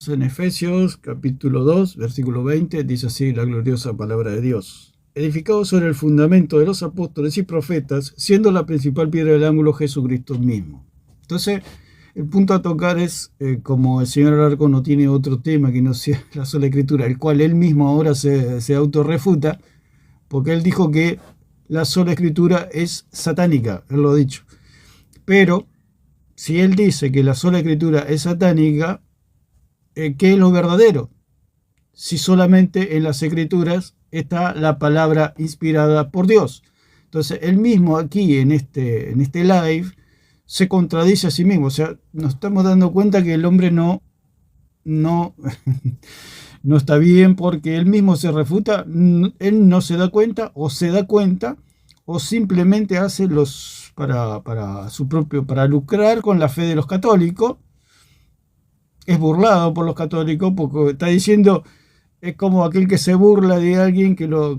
En Efesios capítulo 2, versículo 20, dice así la gloriosa palabra de Dios. Edificado sobre el fundamento de los apóstoles y profetas, siendo la principal piedra del ángulo Jesucristo mismo. Entonces, el punto a tocar es, como el señor Alarcón no tiene otro tema que no sea la sola escritura, el cual él mismo ahora se autorrefuta, porque él dijo que la sola escritura es satánica, él lo ha dicho. Pero, si él dice que la sola escritura es satánica, ¿qué es lo verdadero? Si solamente en las escrituras está la palabra inspirada por Dios. Entonces, él mismo aquí en este live se contradice a sí mismo. O sea, nos estamos dando cuenta que el hombre no está bien porque él mismo se refuta, él no se da cuenta o se da cuenta o simplemente hace para lucrar con la fe de los católicos. Es burlado por los católicos porque está diciendo, es como aquel que se burla de alguien que lo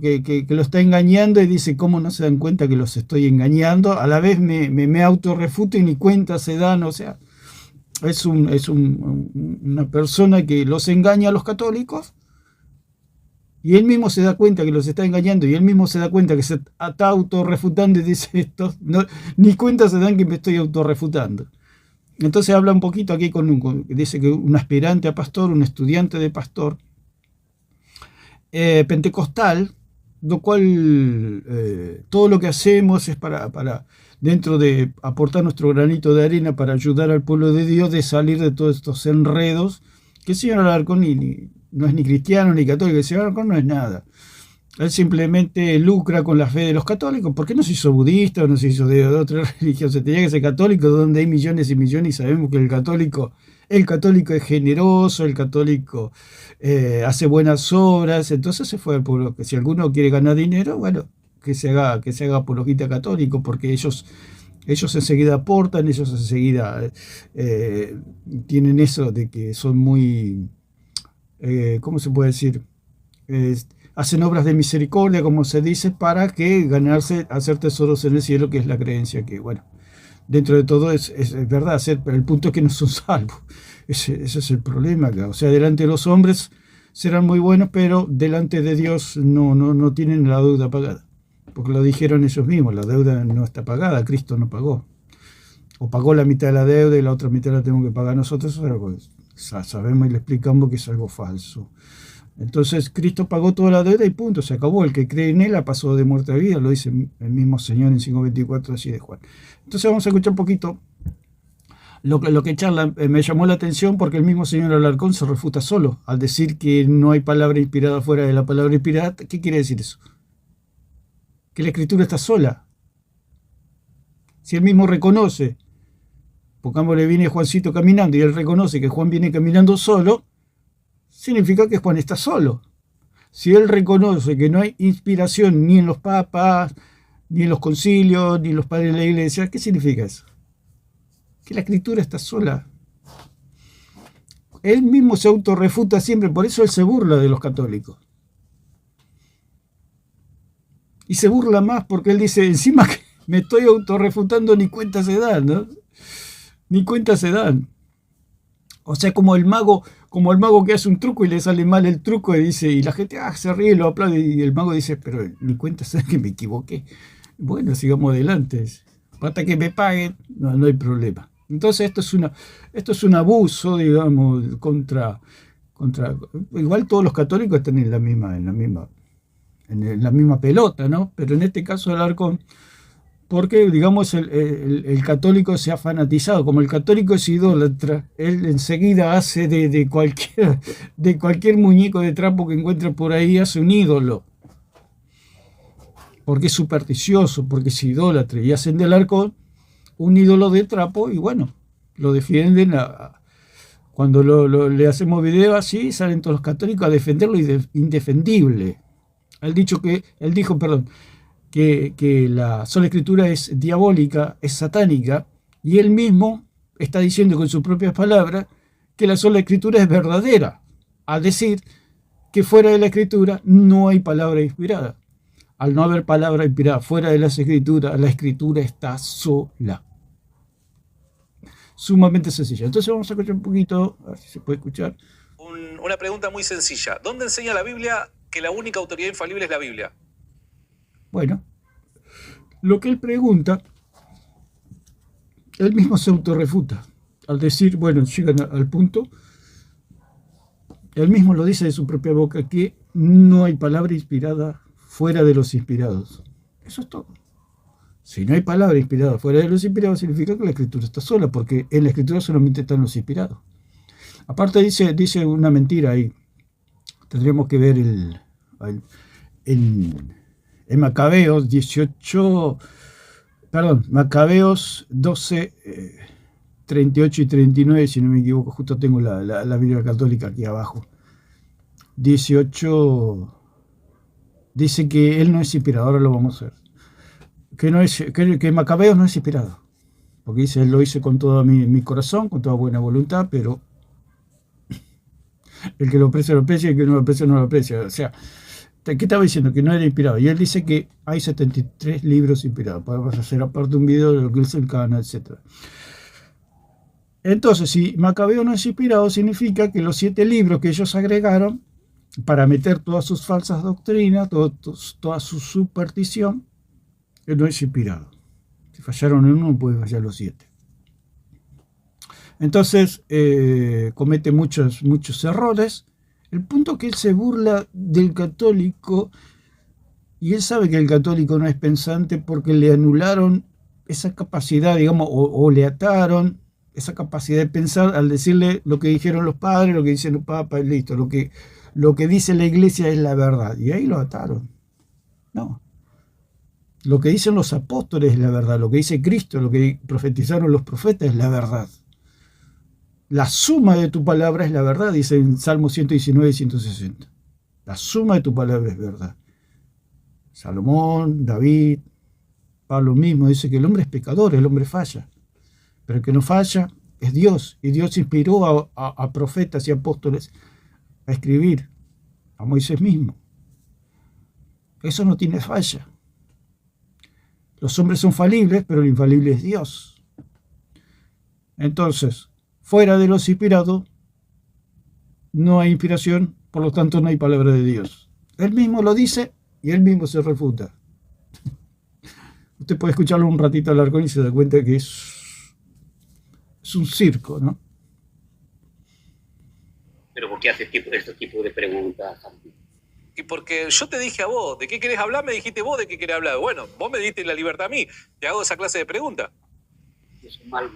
está engañando y dice, ¿cómo no se dan cuenta que los estoy engañando? A la vez me autorrefuto y ni cuenta se dan. O sea, es una persona que los engaña a los católicos y él mismo se da cuenta que los está engañando y él mismo se da cuenta que se está autorrefutando y dice, esto ni cuenta se dan que me estoy autorrefutando. Entonces habla un poquito aquí dice que un aspirante a pastor, un estudiante de pastor pentecostal, lo cual todo lo que hacemos es para dentro de aportar nuestro granito de arena para ayudar al pueblo de Dios de salir de todos estos enredos, que el señor Alarcón no es ni cristiano ni católico, el señor Alarcón no es nada. Él simplemente lucra con la fe de los católicos. ¿Por qué no se hizo budista o no se hizo de otra religión? Se tenía que ser católico, donde hay millones y millones, y sabemos que el católico es generoso, el católico hace buenas obras. Entonces se fue al pueblo. Que si alguno quiere ganar dinero, bueno, que se haga apologista católico, porque ellos enseguida aportan, ellos enseguida tienen eso de que son muy, ¿cómo se puede decir? Hacen obras de misericordia, como se dice, para que hacer tesoros en el cielo, que es la creencia que, bueno, dentro de todo es verdad, pero el punto es que no son salvos. Ese es el problema acá. O sea, delante de los hombres serán muy buenos, pero delante de Dios no tienen la deuda pagada. Porque lo dijeron ellos mismos, la deuda no está pagada, Cristo no pagó. O pagó la mitad de la deuda y la otra mitad la tenemos que pagar nosotros. Eso es algo, sabemos y le explicamos que es algo falso. Entonces Cristo pagó toda la deuda y punto, se acabó. El que cree en él ha pasado de muerte a vida, lo dice el mismo Señor en 5:24 así de Juan. Entonces vamos a escuchar un poquito lo que charla. Me llamó la atención porque el mismo señor Alarcón se refuta solo al decir que no hay palabra inspirada fuera de la palabra inspirada. ¿Qué quiere decir eso? Que la escritura está sola. Si él mismo reconoce, pongámosle, viene Juancito caminando y él reconoce que Juan viene caminando solo, significa que Juan está solo. Si él reconoce que no hay inspiración ni en los papas, ni en los concilios, ni en los padres de la iglesia, ¿qué significa eso? Que la escritura está sola. Él mismo se autorrefuta siempre, por eso él se burla de los católicos. Y se burla más porque él dice, encima que me estoy autorrefutando, ni cuenta se dan, ¿no? Ni cuenta se dan. O sea, como el mago que hace un truco y le sale mal el truco y la gente se ríe y lo aplaude y el mago dice, pero ni cuenta se da que me equivoqué. Bueno, sigamos adelante. Hasta que me paguen, no hay problema. Entonces esto es un abuso, digamos, contra igual todos los católicos están en la misma pelota, ¿no? Pero en este caso Alarcón, porque digamos el católico se ha fanatizado, como el católico es idólatra, él enseguida hace de cualquier muñeco de trapo que encuentra por ahí, hace un ídolo, porque es supersticioso, porque es idólatra, y hacen del Alarcón un ídolo de trapo, y bueno, lo defienden. Cuando le hacemos video así, salen todos los católicos a defenderlo indefendible. Él dijo que la sola escritura es diabólica, es satánica, y él mismo está diciendo con sus propias palabras que la sola escritura es verdadera, al decir que fuera de la escritura no hay palabra inspirada. Al no haber palabra inspirada fuera de las escrituras, la escritura está sola. Sumamente sencilla. Entonces vamos a escuchar un poquito, a ver si se puede escuchar. una pregunta muy sencilla. ¿Dónde enseña la Biblia que la única autoridad infalible es la Biblia? Bueno, lo que él pregunta, él mismo se autorrefuta. Al decir, bueno, llegan al punto, él mismo lo dice de su propia boca, que no hay palabra inspirada fuera de los inspirados. Eso es todo. Si no hay palabra inspirada fuera de los inspirados, significa que la escritura está sola, porque en la escritura solamente están los inspirados. Aparte dice una mentira ahí. Tendríamos que ver en Macabeos 18, perdón, Macabeos 12, 38 y 39, si no me equivoco, justo tengo la Biblia católica aquí abajo. 18 dice que él no es inspirado, ahora lo vamos a ver. Que Macabeos no es inspirado, porque dice, él lo hice con todo mi corazón, con toda buena voluntad, pero el que lo aprecia, y el que no lo aprecia, no lo aprecia. O sea, ¿qué estaba diciendo? Que no era inspirado. Y él dice que hay 73 libros inspirados. Podemos hacer aparte un video de lo que es el canon, etc. Entonces, si Macabeo no es inspirado, significa que los 7 libros que ellos agregaron para meter todas sus falsas doctrinas, toda su superstición, no es inspirado. Si fallaron en uno, puede fallar los 7. Entonces, comete muchos errores. El punto es que él se burla del católico, y él sabe que el católico no es pensante porque le anularon esa capacidad, digamos, o le ataron esa capacidad de pensar al decirle lo que dijeron los padres, lo que dicen los papas, y listo, lo que dice la iglesia es la verdad. Y ahí lo ataron. No. Lo que dicen los apóstoles es la verdad, lo que dice Cristo, lo que profetizaron los profetas es la verdad. La suma de tu palabra es la verdad, dice en Salmo 119 y 160. La suma de tu palabra es verdad. Salomón, David, Pablo mismo dice que el hombre es pecador, el hombre falla. Pero el que no falla es Dios. Y Dios inspiró a profetas y apóstoles a escribir, a Moisés mismo. Eso no tiene falla. Los hombres son falibles, pero el infalible es Dios. Entonces, fuera de los inspirados, no hay inspiración, por lo tanto no hay palabra de Dios. Él mismo lo dice y él mismo se refuta. Usted puede escucharlo un ratito hablar con él y se da cuenta que es un circo, ¿no? ¿Pero por qué hace este tipo de preguntas, Santi? Y porque yo te dije a vos, ¿de qué querés hablar? Me dijiste vos de qué querés hablar. Bueno, vos me diste la libertad a mí, te hago esa clase de preguntas. Eso es malo.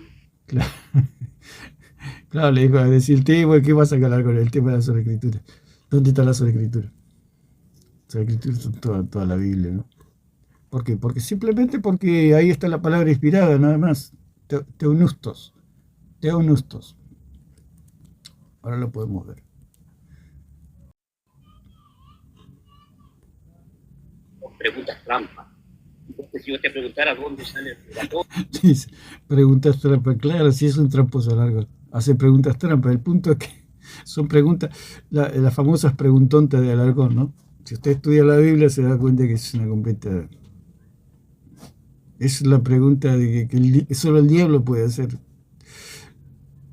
Claro. Claro, le dijo a decir, ¿qué vas a hablar con el tema de la sola escritura? ¿Dónde está la sola escritura? La sola escritura es toda la Biblia, ¿no? ¿Por qué? Simplemente porque ahí está la palabra inspirada, nada más. Teonustos. Ahora lo podemos ver. Preguntas trampa. Entonces, si yo te preguntara dónde sale el relator. Dice, preguntas trampa. Claro, si es un tramposo largo. Hace preguntas trampa. El punto es que son preguntas, las famosas preguntontas de Alarcón, ¿no? Si usted estudia la Biblia se da cuenta que es una completa... Es la pregunta de que solo el diablo puede hacer.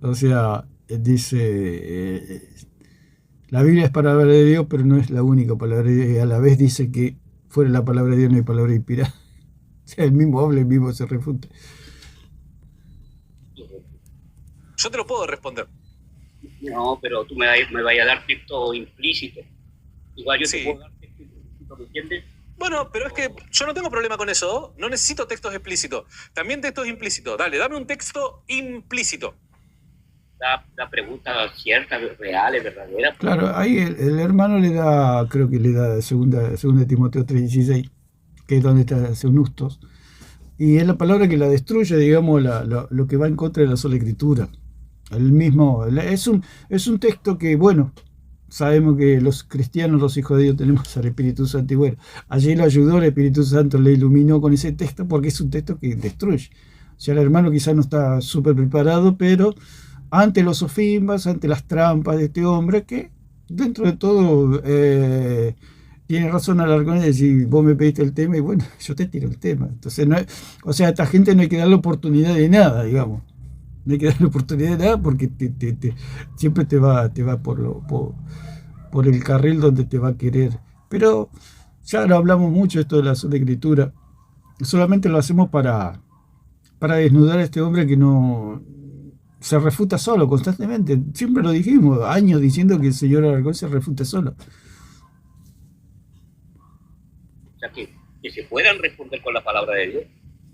O sea, dice, la Biblia es palabra de Dios, pero no es la única palabra de Dios. Y a la vez dice que fuera la palabra de Dios no hay palabra inspirada. O sea, el mismo habla, el mismo se refuta. Yo te lo puedo responder. No, pero tú me vayas a dar texto implícito. Igual yo Sí. te puedo dar texto implícito, ¿me entiendes? Bueno, pero es que yo no tengo problema con eso. No necesito textos explícitos. También textos implícitos. Dale, dame un texto implícito. La pregunta cierta, real, verdadera. Claro, ahí el hermano le da, creo que le da segunda Timoteo 3:16, que es donde está Seunustos. Y es la palabra que la destruye, digamos, lo que va en contra de la sola escritura. El mismo, es un texto que, bueno, sabemos que los cristianos, los hijos de Dios, tenemos al Espíritu Santo. Y bueno, allí lo ayudó el Espíritu Santo, le iluminó con ese texto, porque es un texto que destruye. O sea, el hermano quizás no está súper preparado, pero ante los sofismas, ante las trampas de este hombre, que dentro de todo tiene razón Alarcón de decir, vos me pediste el tema y bueno, yo te tiro el tema. Entonces, o sea, a esta gente no hay que darle oportunidad de nada, digamos. No hay que darle oportunidad de nada porque siempre te va por el carril donde te va a querer. Pero ya no hablamos mucho de esto de la sola escritura. Solamente lo hacemos para desnudar a este hombre que no se refuta solo constantemente. Siempre lo dijimos, años diciendo que el señor Alarcón se refuta solo. O sea, que se puedan responder con la palabra de Dios.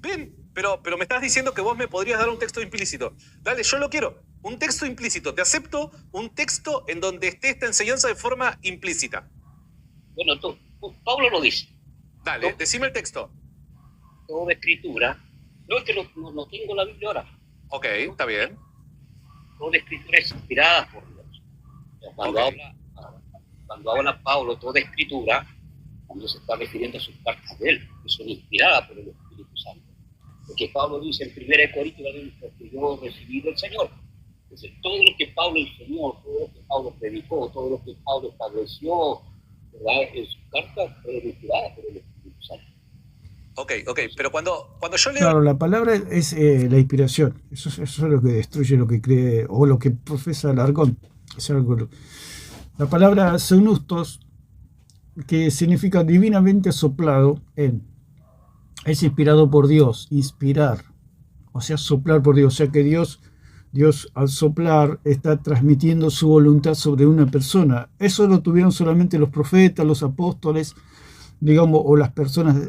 Bien, pero me estás diciendo que vos me podrías dar un texto implícito. Dale, yo lo quiero. Un texto implícito. Te acepto un texto en donde esté esta enseñanza de forma implícita. Bueno, Pablo lo dice. Dale, decime el texto. Toda escritura. No es que no tengo la Biblia ahora. Ok, está bien. Toda escritura es inspirada por Dios. Cuando habla Pablo, toda escritura, cuando se está refiriendo a sus cartas de él, que son inspiradas por el Espíritu Santo. Porque Pablo dice en 1 Corintios que yo recibí del Señor. Entonces, todo lo que Pablo enseñó, todo lo que Pablo predicó, todo lo que Pablo estableció, ¿verdad? En sus cartas fue inspirada por el Espíritu Santo. Ok, pero cuando yo leo... Claro, la palabra es la inspiración. Eso es lo que destruye lo que cree o lo que profesa Alarcón. La palabra seunustos, que significa divinamente soplado es inspirado por Dios, inspirar, o sea, soplar por Dios, o sea que Dios al soplar está transmitiendo su voluntad sobre una persona. Eso lo tuvieron solamente los profetas, los apóstoles, digamos, o las personas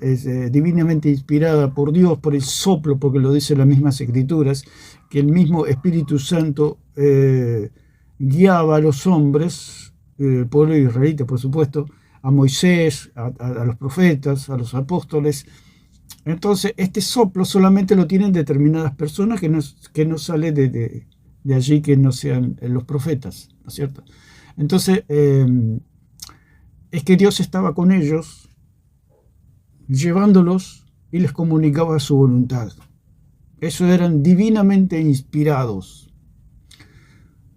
divinamente inspiradas por Dios, por el soplo, porque lo dicen las mismas escrituras, que el mismo Espíritu Santo guiaba a los hombres, el pueblo israelita, por supuesto, a Moisés, a los profetas, a los apóstoles. Entonces, este soplo solamente lo tienen determinadas personas que no sale de allí que no sean los profetas, ¿no es cierto? Entonces, es que Dios estaba con ellos, llevándolos y les comunicaba su voluntad. Eso eran divinamente inspirados.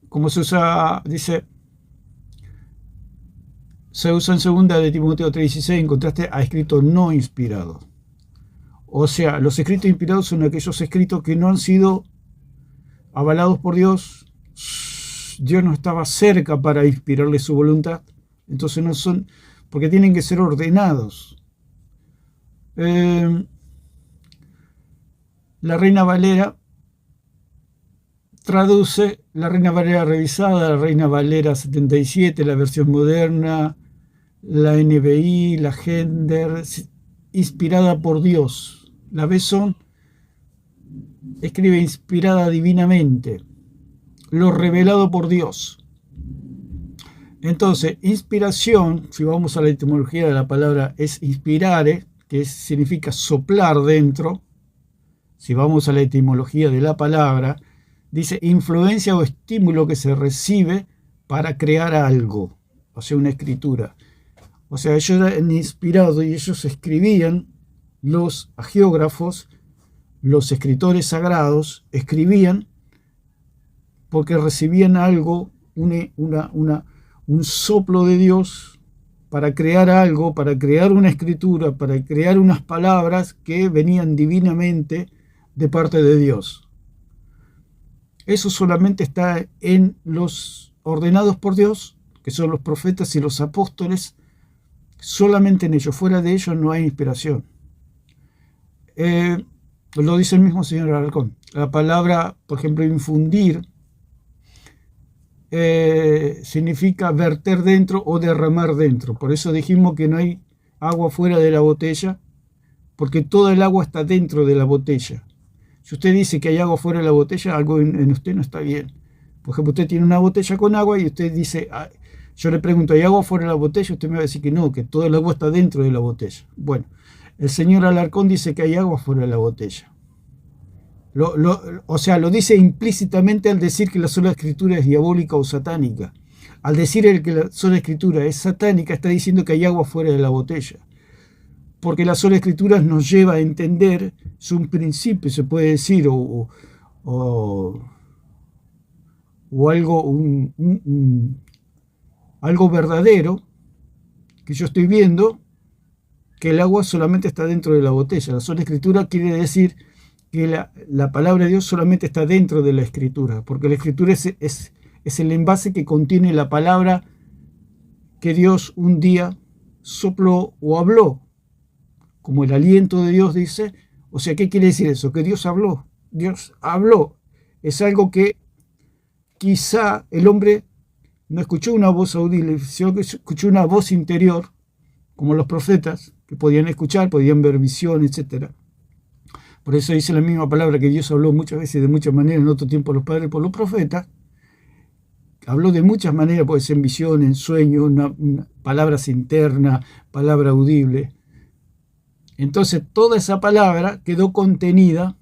Como se usa, se usa en 2 de Timoteo 3:16, en contraste a escritos no inspirados. O sea, los escritos inspirados son aquellos escritos que no han sido avalados por Dios. Dios no estaba cerca para inspirarles su voluntad. Entonces no son, porque tienen que ser ordenados. La Reina Valera traduce, la Reina Valera revisada, la Reina Valera 77, la versión moderna, la NBI, la Gender, inspirada por Dios. La Besson escribe inspirada divinamente, lo revelado por Dios. Entonces, inspiración, si vamos a la etimología de la palabra, es inspirare, que significa soplar dentro. Si vamos a la etimología de la palabra, dice influencia o estímulo que se recibe para crear algo, o sea, una escritura. O sea, ellos eran inspirados y ellos escribían, los agiógrafos, los escritores sagrados, escribían porque recibían algo, un soplo de Dios para crear algo, para crear una escritura, para crear unas palabras que venían divinamente de parte de Dios. Eso solamente está en los ordenados por Dios, que son los profetas y los apóstoles. Solamente en ellos, fuera de ellos no hay inspiración. Lo dice el mismo señor Alarcón. La palabra, por ejemplo, infundir, significa verter dentro o derramar dentro. Por eso dijimos que no hay agua fuera de la botella, porque toda el agua está dentro de la botella. Si usted dice que hay agua fuera de la botella, algo en usted no está bien. Por ejemplo, usted tiene una botella con agua y usted dice, yo le pregunto, ¿hay agua fuera de la botella? Usted me va a decir que no, que todo el agua está dentro de la botella. Bueno, el señor Alarcón dice que hay agua fuera de la botella. O sea, lo dice implícitamente al decir que la sola escritura es diabólica o satánica. Al decir que la sola escritura es satánica, está diciendo que hay agua fuera de la botella. Porque la sola escritura nos lleva a entender, es un principio, se puede decir, o algo, algo verdadero, que yo estoy viendo, que el agua solamente está dentro de la botella. La sola escritura quiere decir que la palabra de Dios solamente está dentro de la Escritura, porque la Escritura es el envase que contiene la palabra que Dios un día sopló o habló, como el aliento de Dios dice. O sea, ¿qué quiere decir eso? Que Dios habló. Dios habló. Es algo que quizá el hombre no escuchó una voz audible, sino que escuchó una voz interior, como los profetas, que podían escuchar, podían ver visión, etc. Por eso dice la misma palabra que Dios habló muchas veces de muchas maneras, en otro tiempo los padres por los profetas. Habló de muchas maneras, puede ser en visión, en sueño, palabras internas, palabra audible. Entonces toda esa palabra quedó contenida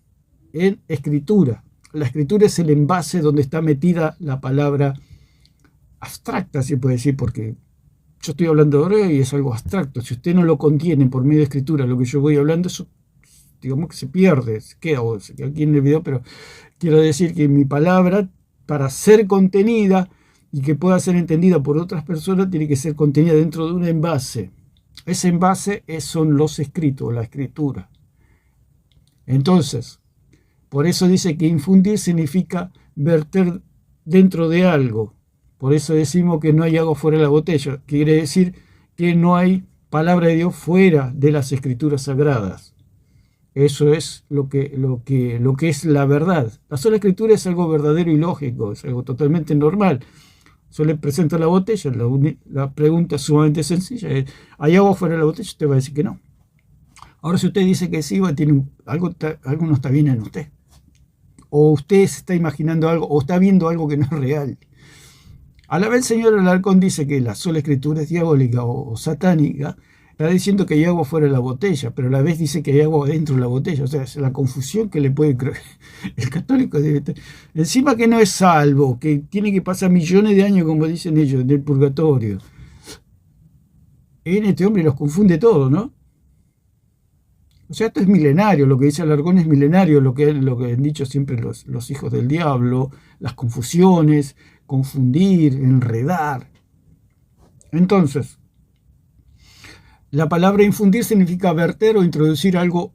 en Escritura. La Escritura es el envase donde está metida la palabra abstracta, se puede decir, porque yo estoy hablando ahora y es algo abstracto. Si usted no lo contiene por medio de Escritura, lo que yo voy hablando, eso digamos que se pierde, se queda aquí en el video, pero quiero decir que mi palabra, para ser contenida y que pueda ser entendida por otras personas, tiene que ser contenida dentro de un envase. Ese envase son los escritos, la Escritura. Entonces, por eso dice que infundir significa verter dentro de algo. Por eso decimos que no hay agua fuera de la botella. Quiere decir que no hay palabra de Dios fuera de las Escrituras sagradas. Eso es lo que es la verdad. La sola Escritura es algo verdadero y lógico, es algo totalmente normal. Yo le presento la botella, la pregunta es sumamente sencilla. ¿Hay agua fuera de la botella? Usted va a decir que no. Ahora, si usted dice que sí, algo no está bien en usted. O usted se está imaginando algo, o está viendo algo que no es real. A la vez el señor Alarcón dice que la sola Escritura es diabólica o satánica. Está diciendo que hay agua fuera de la botella, pero a la vez dice que hay agua dentro de la botella. O sea, es la confusión que le puede creer. El católico debe estar. Encima que no es salvo, que tiene que pasar millones de años, como dicen ellos, en el purgatorio. En este hombre los confunde todo, ¿no? O sea, esto es milenario, lo que dice Alarcón es milenario, lo que han dicho siempre los hijos del diablo, las confusiones, confundir, enredar. Entonces, la palabra infundir significa verter o introducir algo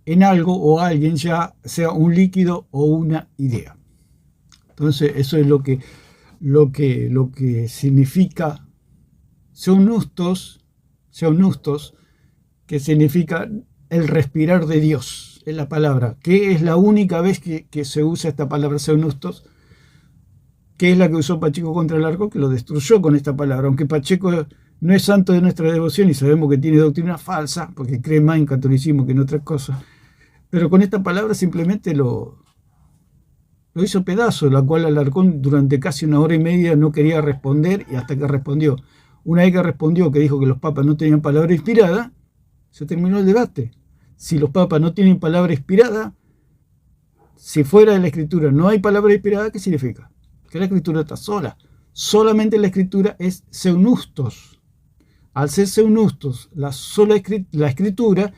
en algo o alguien, ya sea un líquido o una idea. Entonces, eso es lo que significa seunustos, que significa el respirar de Dios, es la palabra, que es la única vez que se usa esta palabra seunustos, que es la que usó Pacheco contra Alarcón, que lo destruyó con esta palabra, aunque Pacheco no es santo de nuestra devoción y sabemos que tiene doctrina falsa, porque cree más en catolicismo que en otras cosas, pero con esta palabra simplemente lo hizo pedazo, la cual Alarcón durante casi 1 hora y media no quería responder, y hasta que respondió. Una vez que respondió, que dijo que los papas no tenían palabra inspirada, se terminó el debate. Si los papas no tienen palabra inspirada, si fuera de la Escritura no hay palabra inspirada, ¿qué significa? Que la Escritura está sola. Solamente la Escritura es seunustos. Al ser seunustos, la Escritura,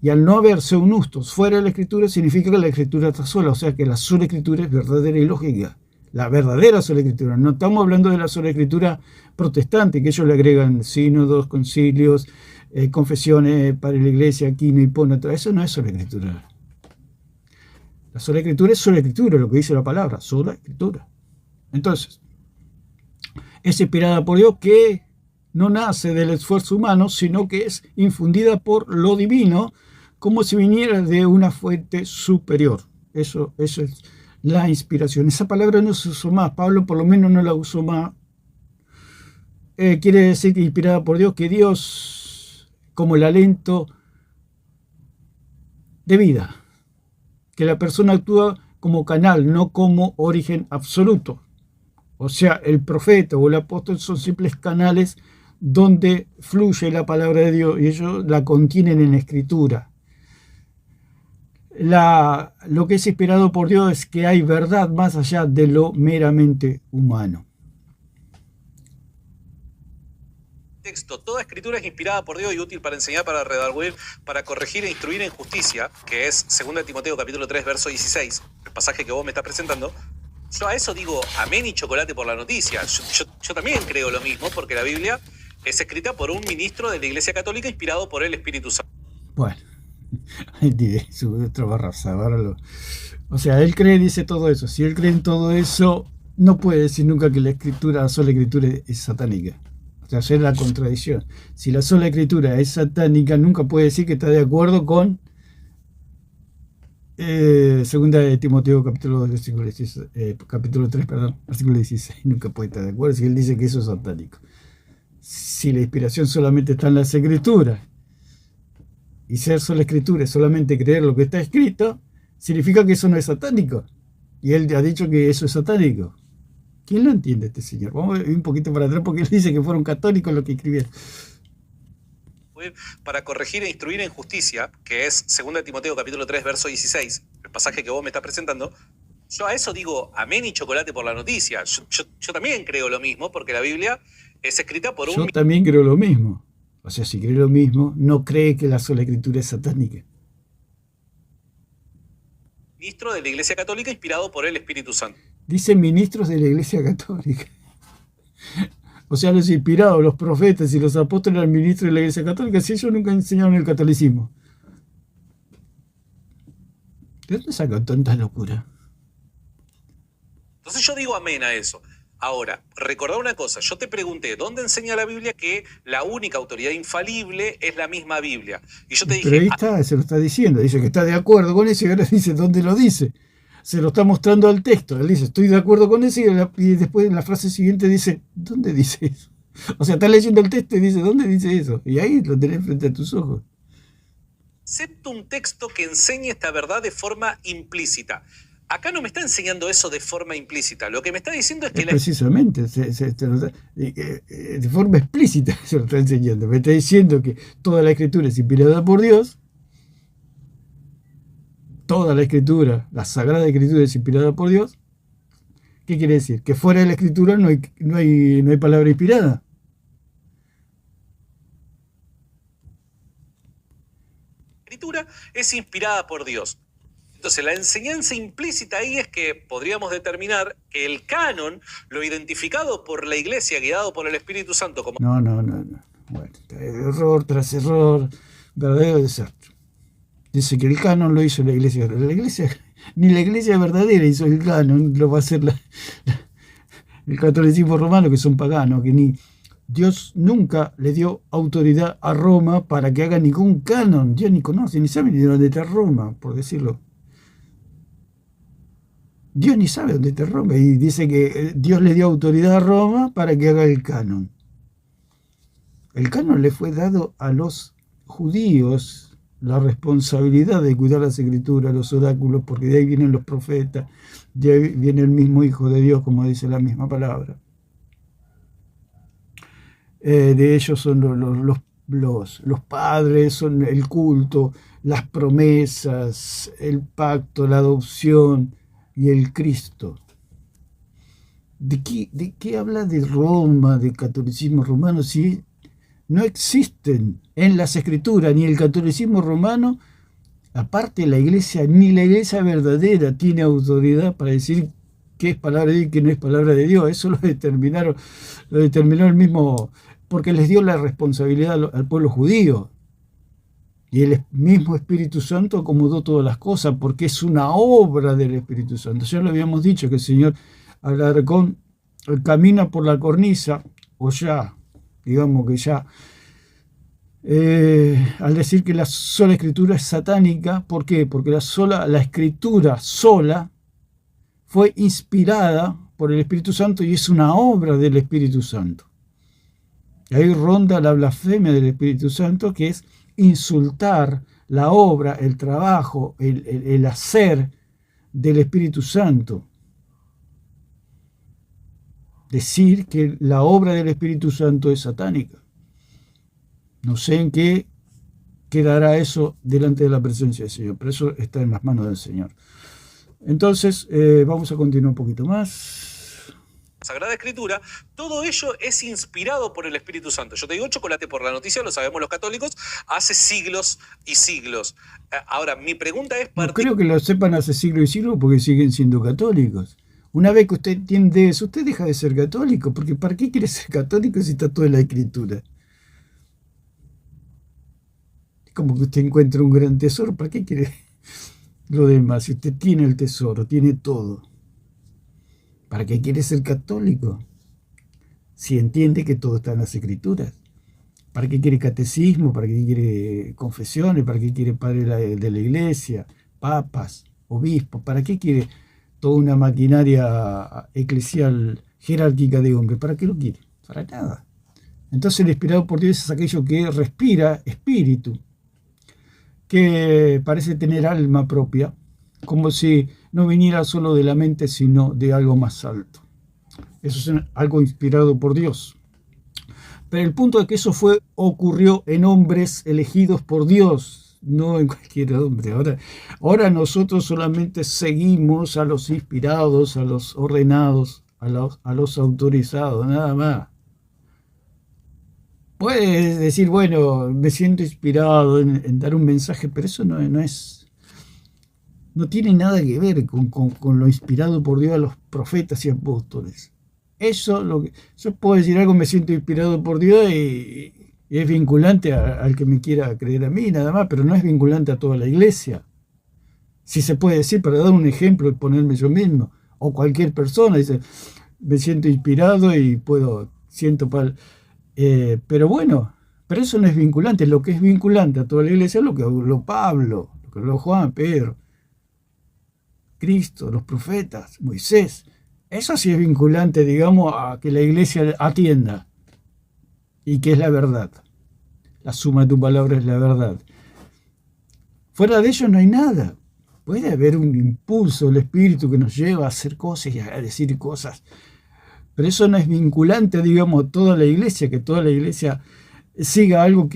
y al no haber seunustos fuera de la Escritura, significa que la Escritura está sola. O sea que la sola Escritura es verdadera y lógica. La verdadera sola Escritura. No estamos hablando de la sola Escritura protestante, que ellos le agregan sínodos, concilios, confesiones para la iglesia, quino, hipona. Eso no es sola Escritura. La sola Escritura es sola Escritura, lo que dice la palabra, sola Escritura. Entonces, es inspirada por Dios, que no nace del esfuerzo humano, sino que es infundida por lo divino, como si viniera de una fuente superior. Eso es la inspiración. Esa palabra no se usó más, Pablo por lo menos no la usó más. Quiere decir que inspirada por Dios, que Dios, como el aliento de vida, que la persona actúa como canal, no como origen absoluto. O sea, el profeta o el apóstol son simples canales donde fluye la palabra de Dios y ellos la contienen en Escritura. Lo que es inspirado por Dios es que hay verdad más allá de lo meramente humano. Texto, toda escritura es inspirada por Dios y útil para enseñar, para redarguir, para corregir e instruir en justicia, que es 2 Timoteo capítulo 3, verso 16, el pasaje que vos me estás presentando. Yo a eso digo amén y chocolate por la noticia. Yo también creo lo mismo, porque la Biblia es escrita por un ministro de la Iglesia Católica inspirado por el Espíritu Santo. Bueno, Ay, diré, su otra barraza, o sea, él cree, dice todo eso. Si él cree en todo eso, no puede decir nunca que la sola escritura es satánica. O sea, es la contradicción. Si la sola escritura es satánica, nunca puede decir que está de acuerdo con segunda de Timoteo capítulo 2, versículo 16, capítulo 3, perdón, versículo 16. Nunca puede estar de acuerdo si él dice que eso es satánico. Si la inspiración solamente está en las escrituras, y ser sola escritura es solamente creer lo que está escrito, significa que eso no es satánico. Y él ha dicho que eso es satánico. ¿Quién lo entiende este señor? Vamos a ir un poquito para atrás porque él dice que fueron católicos los que escribieron. Para corregir e instruir en justicia, que es 2 Timoteo capítulo 3, verso 16, el pasaje que vos me estás presentando, yo a eso digo amén y chocolate por la noticia. Yo también creo lo mismo, porque la Biblia es escrita por Yo un también creo lo mismo. O sea, si cree lo mismo, no cree que la sola escritura es satánica. ministro de la Iglesia Católica inspirado por el Espíritu Santo. Dicen ministros de la Iglesia Católica. O sea, los inspirados, los profetas y los apóstoles eran ministros de la Iglesia Católica, si ellos nunca enseñaron el catolicismo. ¿De dónde sacan tanta locura? Entonces yo digo amén a eso. Ahora, recordá una cosa, yo te pregunté, ¿dónde enseña la Biblia que la única autoridad infalible es la misma Biblia? Y yo te dije, pero ahí está, se lo está diciendo, dice que está de acuerdo con eso y ahora dice dónde lo dice. Se lo está mostrando al texto, él dice, estoy de acuerdo con eso y después en la frase siguiente dice, ¿dónde dice eso? O sea, está leyendo el texto y dice, ¿dónde dice eso? Y ahí lo tenés frente a tus ojos. acepto un texto que enseñe esta verdad de forma implícita. Acá no me está enseñando eso de forma implícita. Lo que me está diciendo es que precisamente, de forma explícita se lo está enseñando. Me está diciendo que toda la escritura es inspirada por Dios. Toda la escritura, la sagrada escritura es inspirada por Dios. ¿Qué quiere decir? Que fuera de la escritura no hay palabra inspirada. la escritura es inspirada por Dios. Entonces, la enseñanza implícita ahí es que podríamos determinar que el canon, lo identificado por la Iglesia, guiado por el Espíritu Santo como... No. Bueno, error tras error, verdadero desastre. Dice que el canon lo hizo la Iglesia. Ni la Iglesia verdadera hizo el canon, lo va a hacer el catolicismo romano, que son paganos, que ni Dios nunca le dio autoridad a Roma para que haga ningún canon. Dios ni conoce, ni sabe ni dónde está Roma, por decirlo. Dios ni sabe dónde está Roma y dice que Dios le dio autoridad a Roma para que haga el canon. El canon le fue dado a los judíos, la responsabilidad de cuidar las escrituras, los oráculos, porque de ahí vienen los profetas, de ahí viene el mismo Hijo de Dios, como dice la misma palabra. De ellos son los padres, son el culto, las promesas, el pacto, la adopción y el Cristo. ¿De qué habla de Roma, de catolicismo romano? Si no existen en las escrituras ni el catolicismo romano, aparte la iglesia, ni la iglesia verdadera tiene autoridad para decir qué es palabra de Dios y qué no es palabra de Dios. Eso lo determinó el mismo, porque les dio la responsabilidad al pueblo judío. Y el mismo Espíritu Santo acomodó todas las cosas, porque es una obra del Espíritu Santo. Ya lo habíamos dicho, que el Señor Alarcón camina por la cornisa, o ya, digamos que ya, al decir que la sola escritura es satánica. ¿Por qué? Porque la escritura sola fue inspirada por el Espíritu Santo y es una obra del Espíritu Santo. Ahí ronda la blasfemia del Espíritu Santo, que es insultar la obra, el trabajo, el hacer del Espíritu Santo. Decir que la obra del Espíritu Santo es satánica. No sé en qué quedará eso delante de la presencia del Señor, pero eso está en las manos del Señor. Entonces, vamos a continuar un poquito más. Sagrada Escritura, todo ello es inspirado por el Espíritu Santo. Yo te digo chocolate por la noticia, lo sabemos los católicos, hace siglos y siglos. Ahora, mi pregunta es... No creo que lo sepan hace siglos y siglos porque siguen siendo católicos. Una vez que usted entiende eso, usted deja de ser católico, porque ¿para qué quiere ser católico si está todo en la Escritura? como que usted encuentra un gran tesoro. ¿Para qué quiere lo demás? Si usted tiene el tesoro, tiene todo. ¿Para qué quiere ser católico? Si entiende que todo está en las Escrituras. ¿Para qué quiere catecismo? ¿Para qué quiere confesiones? ¿Para qué quiere padre de la iglesia? Papas, obispos. ¿Para qué quiere toda una maquinaria eclesial jerárquica de hombres? ¿Para qué lo quiere? Para nada. Entonces el inspirado por Dios es aquello que respira espíritu, que parece tener alma propia, como si no viniera solo de la mente, sino de algo más alto. Eso es algo inspirado por Dios. Pero el punto es que eso ocurrió en hombres elegidos por Dios, no en cualquier hombre. Ahora nosotros solamente seguimos a los inspirados, a los ordenados, a los autorizados, nada más. Puedes decir, bueno, me siento inspirado en dar un mensaje, pero eso no tiene nada que ver con lo inspirado por Dios a los profetas y apóstoles. Yo puedo decir algo, me siento inspirado por Dios y es vinculante al que me quiera creer a mí, nada más, pero no es vinculante a toda la iglesia. Si se puede decir, para dar un ejemplo y ponerme yo mismo, o cualquier persona dice, me siento inspirado y siento pero bueno, pero eso no es vinculante. Lo que es vinculante a toda la iglesia es lo que habló Pablo, lo que habló Juan, Pedro, Cristo, los profetas, Moisés. Eso sí es vinculante, digamos, a que la iglesia atienda y que es la verdad. La suma de tu palabra es la verdad. Fuera de ello no hay nada. Puede haber un impulso del espíritu que nos lleva a hacer cosas y a decir cosas, pero eso no es vinculante, digamos, a toda la iglesia, que toda la iglesia siga algo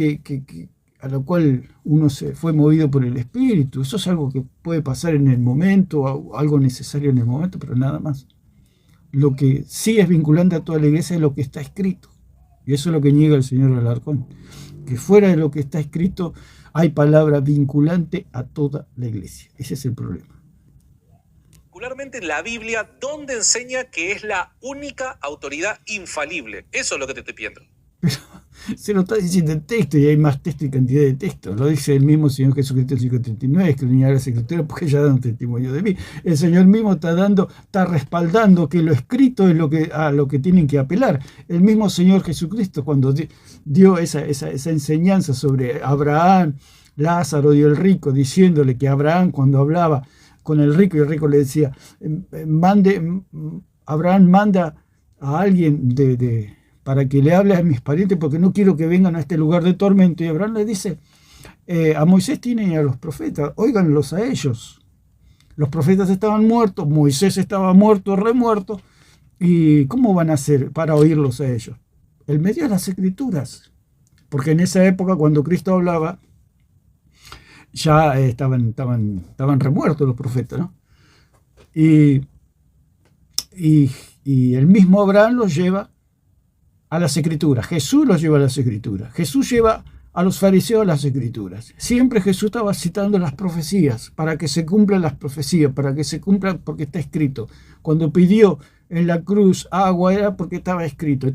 a lo cual uno se fue movido por el espíritu. Eso es algo que puede pasar en el momento, algo necesario en el momento, pero nada más. Lo que sí es vinculante a toda la iglesia es lo que está escrito. Y eso es lo que niega el señor Alarcón. Que fuera de lo que está escrito hay palabra vinculante a toda la iglesia. Ese es el problema. Particularmente en la Biblia, donde enseña que es la única autoridad infalible. Eso es lo que te estoy pidiendo. Pero se lo está diciendo el texto y hay más texto y cantidad de textos. Lo dice el mismo Señor Jesucristo en 5:39, escudriñad las Escrituras porque ya dan testimonio de mí. El Señor mismo está respaldando que lo escrito es a lo que tienen que apelar. El mismo Señor Jesucristo, cuando dio esa enseñanza sobre Abraham, Lázaro y el rico, diciéndole que Abraham, cuando hablaba con el rico, y el rico le decía, Abraham manda a alguien para que le hable a mis parientes porque no quiero que vengan a este lugar de tormento. Y Abraham le dice, a Moisés tienen y a los profetas, óiganlos a ellos. Los profetas estaban muertos, Moisés estaba muerto, remuerto, y ¿cómo van a hacer para oírlos a ellos? El medio de las Escrituras, porque en esa época cuando Cristo hablaba, ya estaban remuertos los profetas, ¿no? Y el mismo Abraham los lleva a las Escrituras. Jesús los lleva a las Escrituras. Jesús lleva a los fariseos a las Escrituras. Siempre Jesús estaba citando las profecías, para que se cumplan las profecías, para que se cumplan porque está escrito. Cuando pidió en la cruz agua era porque estaba escrito. Y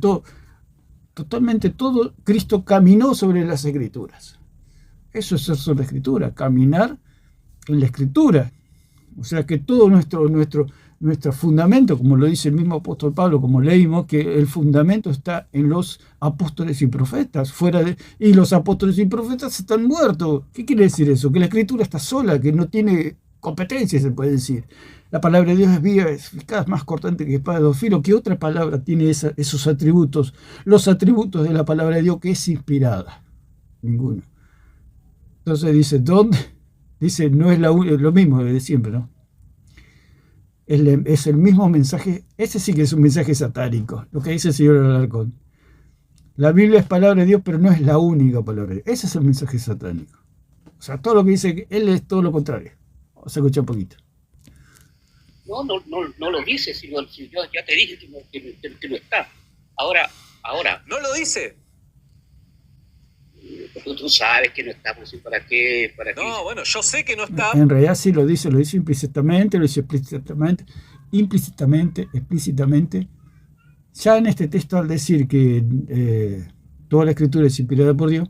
totalmente todo, Cristo caminó sobre las Escrituras. Eso es ser sobre la Escritura, caminar en la Escritura. O sea que todo nuestro fundamento, como lo dice el mismo apóstol Pablo, como leímos, que el fundamento está en los apóstoles y profetas. Y los apóstoles y profetas están muertos. ¿Qué quiere decir eso? Que la Escritura está sola, que no tiene competencia, se puede decir. La palabra de Dios es viva, es eficaz, más cortante que espada de dos filos. ¿Qué otra palabra tiene esos atributos? Los atributos de la palabra de Dios que es inspirada. Ninguno. Entonces dice, ¿dónde? Dice, no es lo mismo de siempre, ¿no? Es el mismo mensaje, ese sí que es un mensaje satánico, lo que dice el señor Alarcón. La Biblia es palabra de Dios, pero no es la única palabra de Dios. Ese es el mensaje satánico. O sea, todo lo que dice él es todo lo contrario. Vamos a escuchar un poquito. No lo dice, sino si yo ya te dije que no está. Ahora. ¿No lo dice? Tú sabes que no está, pues, ¿para qué? No, bueno, yo sé que no está. En realidad sí lo dice implícitamente, lo dice explícitamente. Ya en este texto, al decir que toda la Escritura es inspirada por Dios,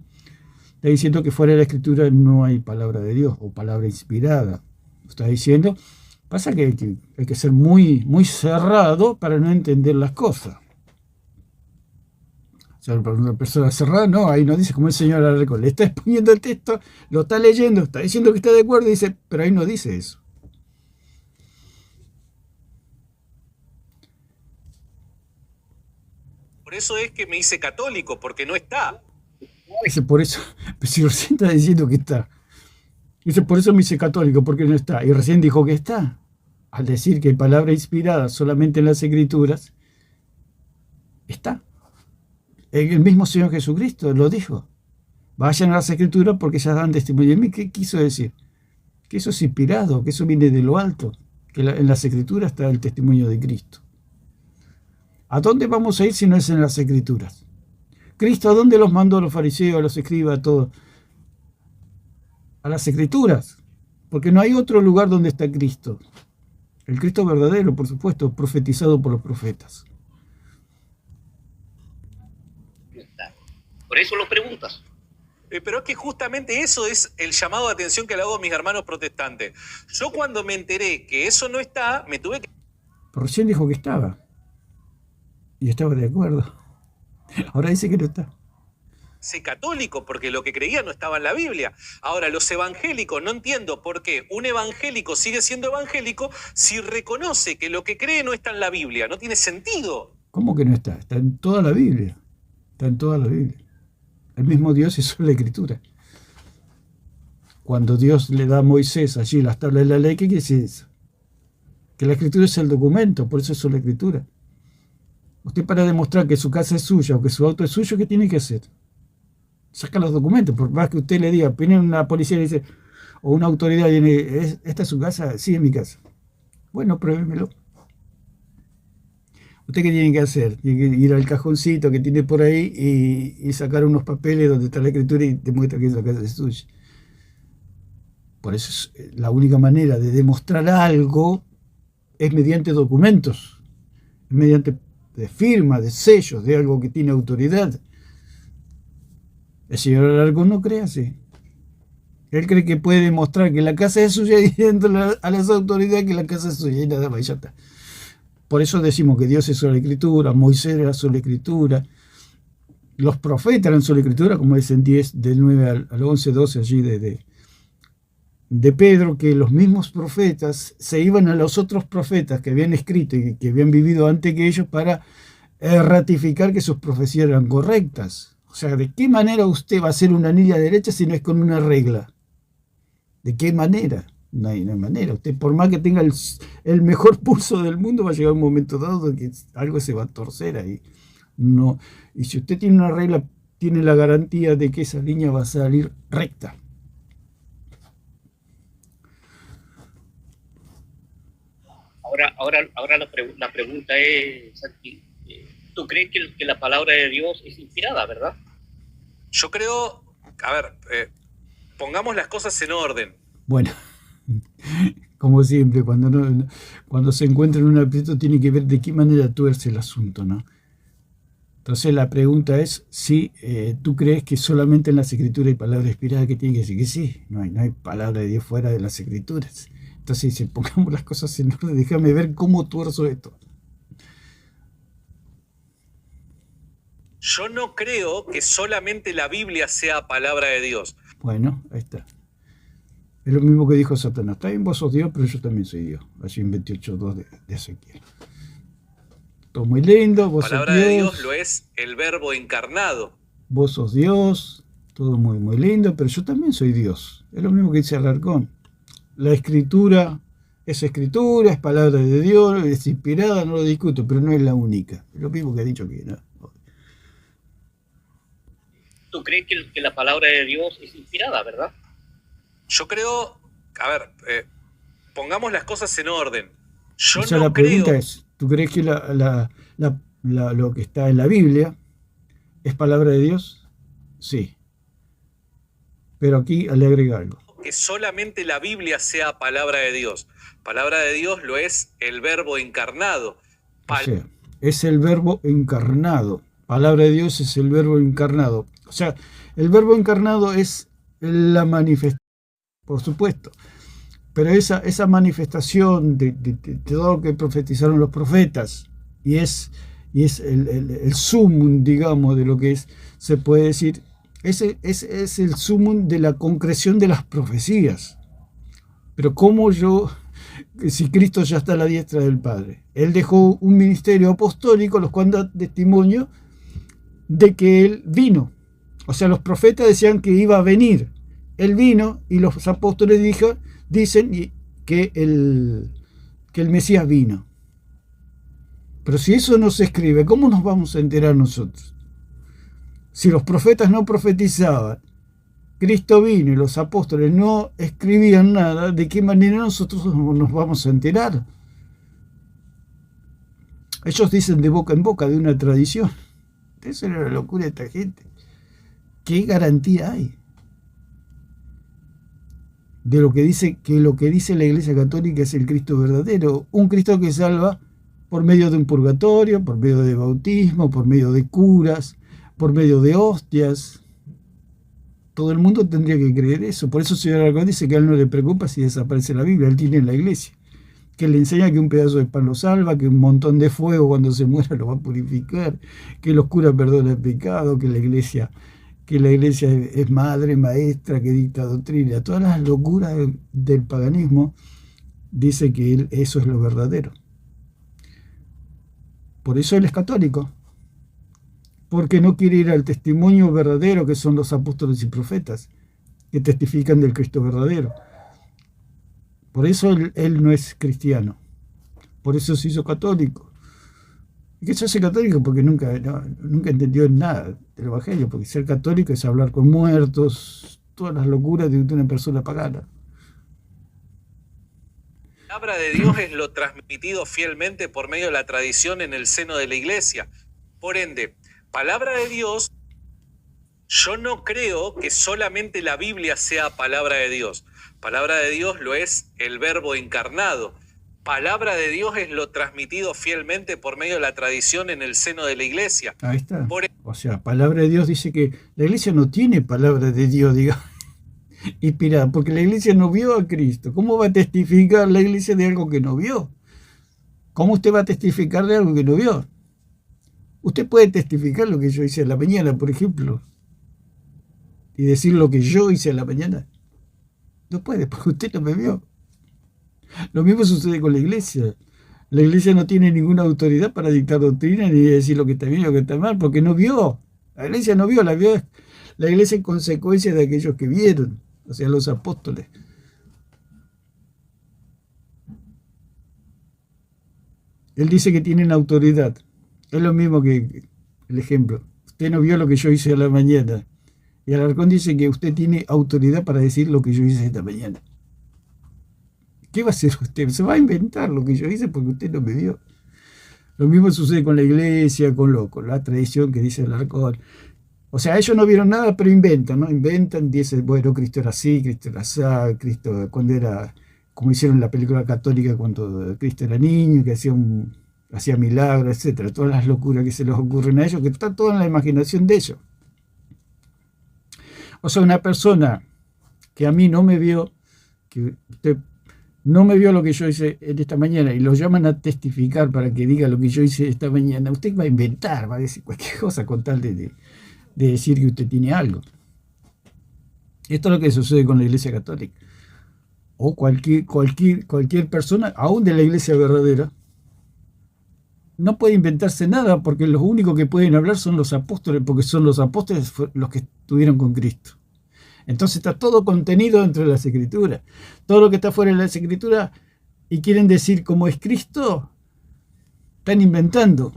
Está diciendo que fuera de la Escritura no hay palabra de Dios o palabra inspirada. Está diciendo, pasa que hay que ser muy, muy cerrado para no entender las cosas. O sea, para una persona cerrada, no, ahí no dice como el señor Alarcón. Le está exponiendo el texto, lo está leyendo, está diciendo que está de acuerdo y dice, pero ahí no dice eso. Por eso es que me hice católico, porque no está. Dice, por eso, pues si recién está diciendo que está. Dice, por eso me hice católico, porque no está. Y recién dijo que está. Al decir que hay palabra inspirada solamente en las Escrituras, está. El mismo Señor Jesucristo lo dijo. Vayan a las Escrituras porque ellas dan testimonio de mí. ¿Qué quiso decir? Que eso es inspirado, que eso viene de lo alto, que en las Escrituras está el testimonio de Cristo. ¿A dónde vamos a ir si no es en las Escrituras? Cristo, ¿a dónde los mandó a los fariseos, a los escribas, a todos? A las Escrituras, porque no hay otro lugar donde está Cristo. El Cristo verdadero, por supuesto, profetizado por los profetas. Por eso lo preguntas. Pero es que justamente eso es el llamado de atención que le hago a mis hermanos protestantes. Yo cuando me enteré que eso no está, me tuve que... Pero recién dijo que estaba. Y estaba de acuerdo. Ahora dice que no está. Ser católico, porque lo que creía no estaba en la Biblia. Ahora, los evangélicos, no entiendo por qué un evangélico sigue siendo evangélico si reconoce que lo que cree no está en la Biblia. No tiene sentido. ¿Cómo que no está? Está en toda la Biblia. Está en toda la Biblia. El mismo Dios hizo la Escritura. Cuando Dios le da a Moisés allí las tablas de la ley, ¿qué quiere decir eso? Que la Escritura es el documento, por eso es la Escritura. Usted, para demostrar que su casa es suya o que su auto es suyo, ¿qué tiene que hacer? Saca los documentos, por más que usted le diga, viene una policía y dice, o una autoridad viene, ¿esta es su casa? Sí, es mi casa. Bueno, pruébemelo. ¿Usted qué tiene que hacer? Tiene que ir al cajoncito que tiene por ahí y sacar unos papeles donde está la Escritura y demuestra que esa casa es suya. Por eso es la única manera de demostrar algo es mediante documentos, es mediante de firma, de sellos, de algo que tiene autoridad. El señor Alarcón no cree así. Él cree que puede demostrar que la casa es suya diciendo a las autoridades que la casa es suya y nada más, ya está. Por eso decimos que Dios es sola Escritura, Moisés era sola Escritura, los profetas eran sola Escritura, como dicen 10, del 9 al 11, 12 allí de Pedro, que los mismos profetas se iban a los otros profetas que habían escrito y que habían vivido antes que ellos para ratificar que sus profecías eran correctas. O sea, ¿de qué manera usted va a hacer una anilla derecha si no es con una regla? ¿De qué manera? No hay manera. Usted, por más que tenga el mejor pulso del mundo, va a llegar un momento dado que algo se va a torcer ahí. No. Y si usted tiene una regla, tiene la garantía de que esa línea va a salir recta. Ahora la pregunta es, Santi, ¿tú crees que la palabra de Dios es inspirada, verdad? Yo creo, a ver, pongamos las cosas en orden. Bueno, como siempre, cuando se encuentra en un aprieto tiene que ver de qué manera tuerce el asunto, ¿no? Entonces la pregunta es si tú crees que solamente en las Escrituras hay palabra inspirada, que tiene que decir que sí, no hay palabra de Dios fuera de las Escrituras. Entonces dice, pongamos las cosas en orden, déjame ver cómo tuerzo esto. Yo no creo que solamente la Biblia sea palabra de Dios. Bueno, ahí está. Es lo mismo que dijo Satanás. Está bien, vos sos Dios, pero yo también soy Dios. Allí en 28.2 de Ezequiel. Todo muy lindo, vos sos Dios. La palabra de Dios lo es el verbo encarnado. Vos sos Dios, todo muy, muy lindo, pero yo también soy Dios. Es lo mismo que dice Alarcón. La Escritura, es palabra de Dios, es inspirada, no lo discuto, pero no es la única. Es lo mismo que ha dicho aquí, ¿no? ¿Tú crees que la palabra de Dios es inspirada, verdad? Yo creo, a ver, pongamos las cosas en orden. Yo o sea, no la pregunta creo... es, ¿tú crees que lo que está en la Biblia es palabra de Dios? Sí. Pero aquí le agrega algo. Que solamente la Biblia sea palabra de Dios. Palabra de Dios lo es el verbo encarnado. O sea, es el verbo encarnado. Palabra de Dios es el verbo encarnado. O sea, el Verbo encarnado es la manifestación, por supuesto, pero esa manifestación de todo lo que profetizaron los profetas, y es el sumum, digamos, de lo que es, se puede decir, es el sumum de la concreción de las profecías. Pero ¿cómo si Cristo ya está a la diestra del Padre? Él dejó un ministerio apostólico, los cuales dan testimonio de que Él vino. O sea, los profetas decían que iba a venir. Él vino y los apóstoles dicen que el Mesías vino. Pero si eso no se escribe, ¿cómo nos vamos a enterar nosotros? Si los profetas no profetizaban, Cristo vino y los apóstoles no escribían nada, ¿de qué manera nosotros nos vamos a enterar? Ellos dicen de boca en boca, de una tradición. Esa era la locura de esta gente. ¿Qué garantía hay de lo que dice la Iglesia Católica es el Cristo verdadero? Un Cristo que salva por medio de un purgatorio, por medio de bautismo, por medio de curas, por medio de hostias. Todo el mundo tendría que creer eso. Por eso el señor Alarcón dice que a él no le preocupa si desaparece la Biblia. Él tiene la Iglesia, que le enseña que un pedazo de pan lo salva, que un montón de fuego cuando se muera lo va a purificar, que los curas perdonan el pecado, que la Iglesia es madre, maestra, que dicta doctrina. Todas las locuras del paganismo dice que eso es lo verdadero. Por eso él es católico, porque no quiere ir al testimonio verdadero que son los apóstoles y profetas, que testifican del Cristo verdadero. Por eso él no es cristiano, por eso se hizo católico. ¿Y qué se hace católico? Porque nunca entendió nada del Evangelio, porque ser católico es hablar con muertos, todas las locuras de una persona pagana. La palabra de Dios es lo transmitido fielmente por medio de la tradición en el seno de la Iglesia. Por ende, palabra de Dios, yo no creo que solamente la Biblia sea palabra de Dios. Palabra de Dios lo es el Verbo encarnado. Palabra de Dios es lo transmitido fielmente por medio de la tradición en el seno de la Iglesia. Ahí está. O sea, palabra de Dios dice que la Iglesia no tiene palabra de Dios, digamos, inspirada, porque la Iglesia no vio a Cristo. ¿Cómo va a testificar la Iglesia de algo que no vio? ¿Cómo usted va a testificar de algo que no vio? Usted puede testificar lo que yo hice a la mañana, por ejemplo, y decir lo que yo hice a la mañana. No puede, porque usted no me vio. Lo mismo sucede con la Iglesia. La Iglesia no tiene ninguna autoridad para dictar doctrina ni decir lo que está bien y lo que está mal, porque no vio. La Iglesia no vio, la Iglesia es consecuencia de aquellos que vieron, o sea, los apóstoles. Él dice que tienen autoridad. Es lo mismo que el ejemplo. Usted no vio lo que yo hice a la mañana. Y Alarcón dice que usted tiene autoridad para decir lo que yo hice esta mañana. ¿Qué va a hacer usted? Se va a inventar lo que yo hice porque usted no me vio. Lo mismo sucede con la Iglesia, con la tradición que dice Alarcón. O sea, ellos no vieron nada, pero inventan, ¿no? Inventan, dicen, bueno, Cristo era así, Cristo era así, Cristo cuando era, como hicieron en la película católica, cuando Cristo era niño, que hacía milagros, etcétera. Todas las locuras que se les ocurren a ellos, que está todo en la imaginación de ellos. O sea, una persona que a mí no me vio, que usted no me vio lo que yo hice en esta mañana y lo llaman a testificar para que diga lo que yo hice esta mañana, usted va a inventar, va a decir cualquier cosa con tal de decir que usted tiene algo. Esto es lo que sucede con la Iglesia Católica. O cualquier persona, aún de la Iglesia verdadera, no puede inventarse nada porque los únicos que pueden hablar son los apóstoles, porque son los apóstoles los que estuvieron con Cristo. Entonces está todo contenido dentro de las Escrituras. Todo lo que está fuera de las Escrituras y quieren decir cómo es Cristo, están inventando.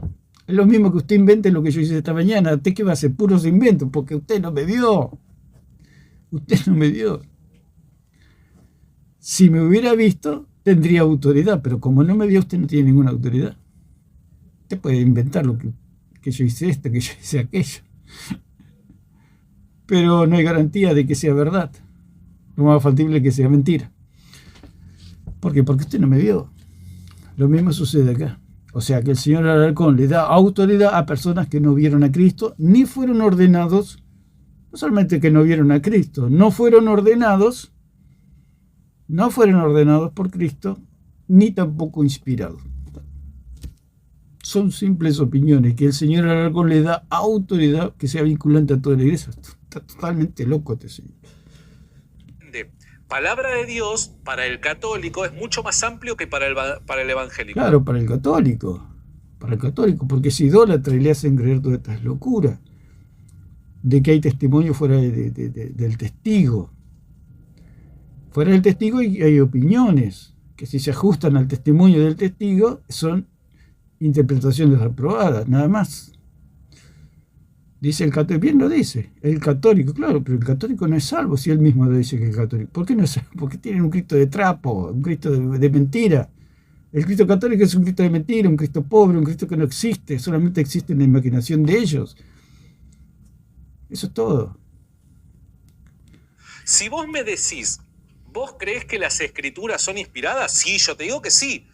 Es lo mismo que usted invente lo que yo hice esta mañana. ¿Usted qué va a hacer? Puros inventos, porque usted no me vio. Usted no me vio. Si me hubiera visto, tendría autoridad, pero como no me vio, usted no tiene ninguna autoridad. Usted puede inventar lo que yo hice esto, que yo hice aquello. Pero no hay garantía de que sea verdad. Lo más factible es que sea mentira. ¿Por qué? Porque usted no me vio. Lo mismo sucede acá. O sea que el señor Alarcón le da autoridad a personas que no vieron a Cristo, ni fueron ordenados No solamente que no vieron a Cristo, no fueron ordenados por Cristo, ni tampoco inspirados. Son simples opiniones que el señor Alarcón le da autoridad que sea vinculante a toda la iglesia. Está totalmente loco este señor. Palabra de Dios para el católico es mucho más amplio que para el evangélico. Claro, para el católico, porque es idólatra y le hacen creer todas estas locuras de que hay testimonio fuera del testigo. Fuera del testigo hay opiniones que, si se ajustan al testimonio del testigo, son interpretaciones reprobadas, nada más. Dice el católico, bien lo dice, el católico, claro, pero el católico no es salvo si él mismo lo dice que es católico. ¿Por qué no es salvo? Porque tienen un Cristo de trapo, un Cristo de mentira. El Cristo católico es un Cristo de mentira, un Cristo pobre, un Cristo que no existe, solamente existe en la imaginación de ellos. Eso es todo. Si vos me decís, ¿vos creés que las escrituras son inspiradas? Sí, yo te digo que sí,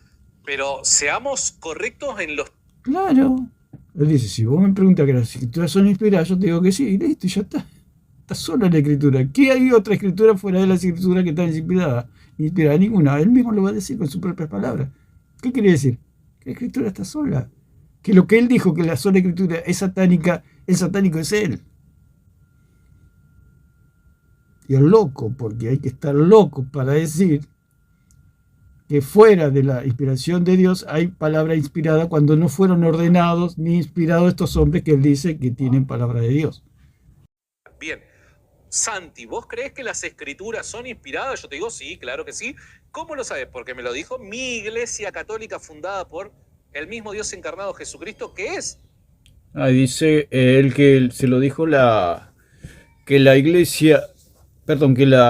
pero seamos correctos en los... Claro. Él dice, si vos me preguntas que las escrituras son inspiradas, yo te digo que sí, y listo, ya está. Está sola la escritura. ¿Qué hay otra escritura fuera de las escrituras que están inspiradas? Inspirada ninguna. Él mismo lo va a decir con sus propias palabras. ¿Qué quiere decir? Que la escritura está sola. Que lo que él dijo, que la sola escritura es satánica, el satánico es él. Y el loco, porque hay que estar loco para decir que fuera de la inspiración de Dios hay palabra inspirada cuando no fueron ordenados ni inspirados estos hombres que él dice que tienen palabra de Dios. Bien. Santi, ¿vos creés que las escrituras son inspiradas? Yo te digo, sí, claro que sí. ¿Cómo lo sabes? Porque me lo dijo mi iglesia católica fundada por el mismo Dios encarnado Jesucristo, que es. Dice él que se lo dijo que la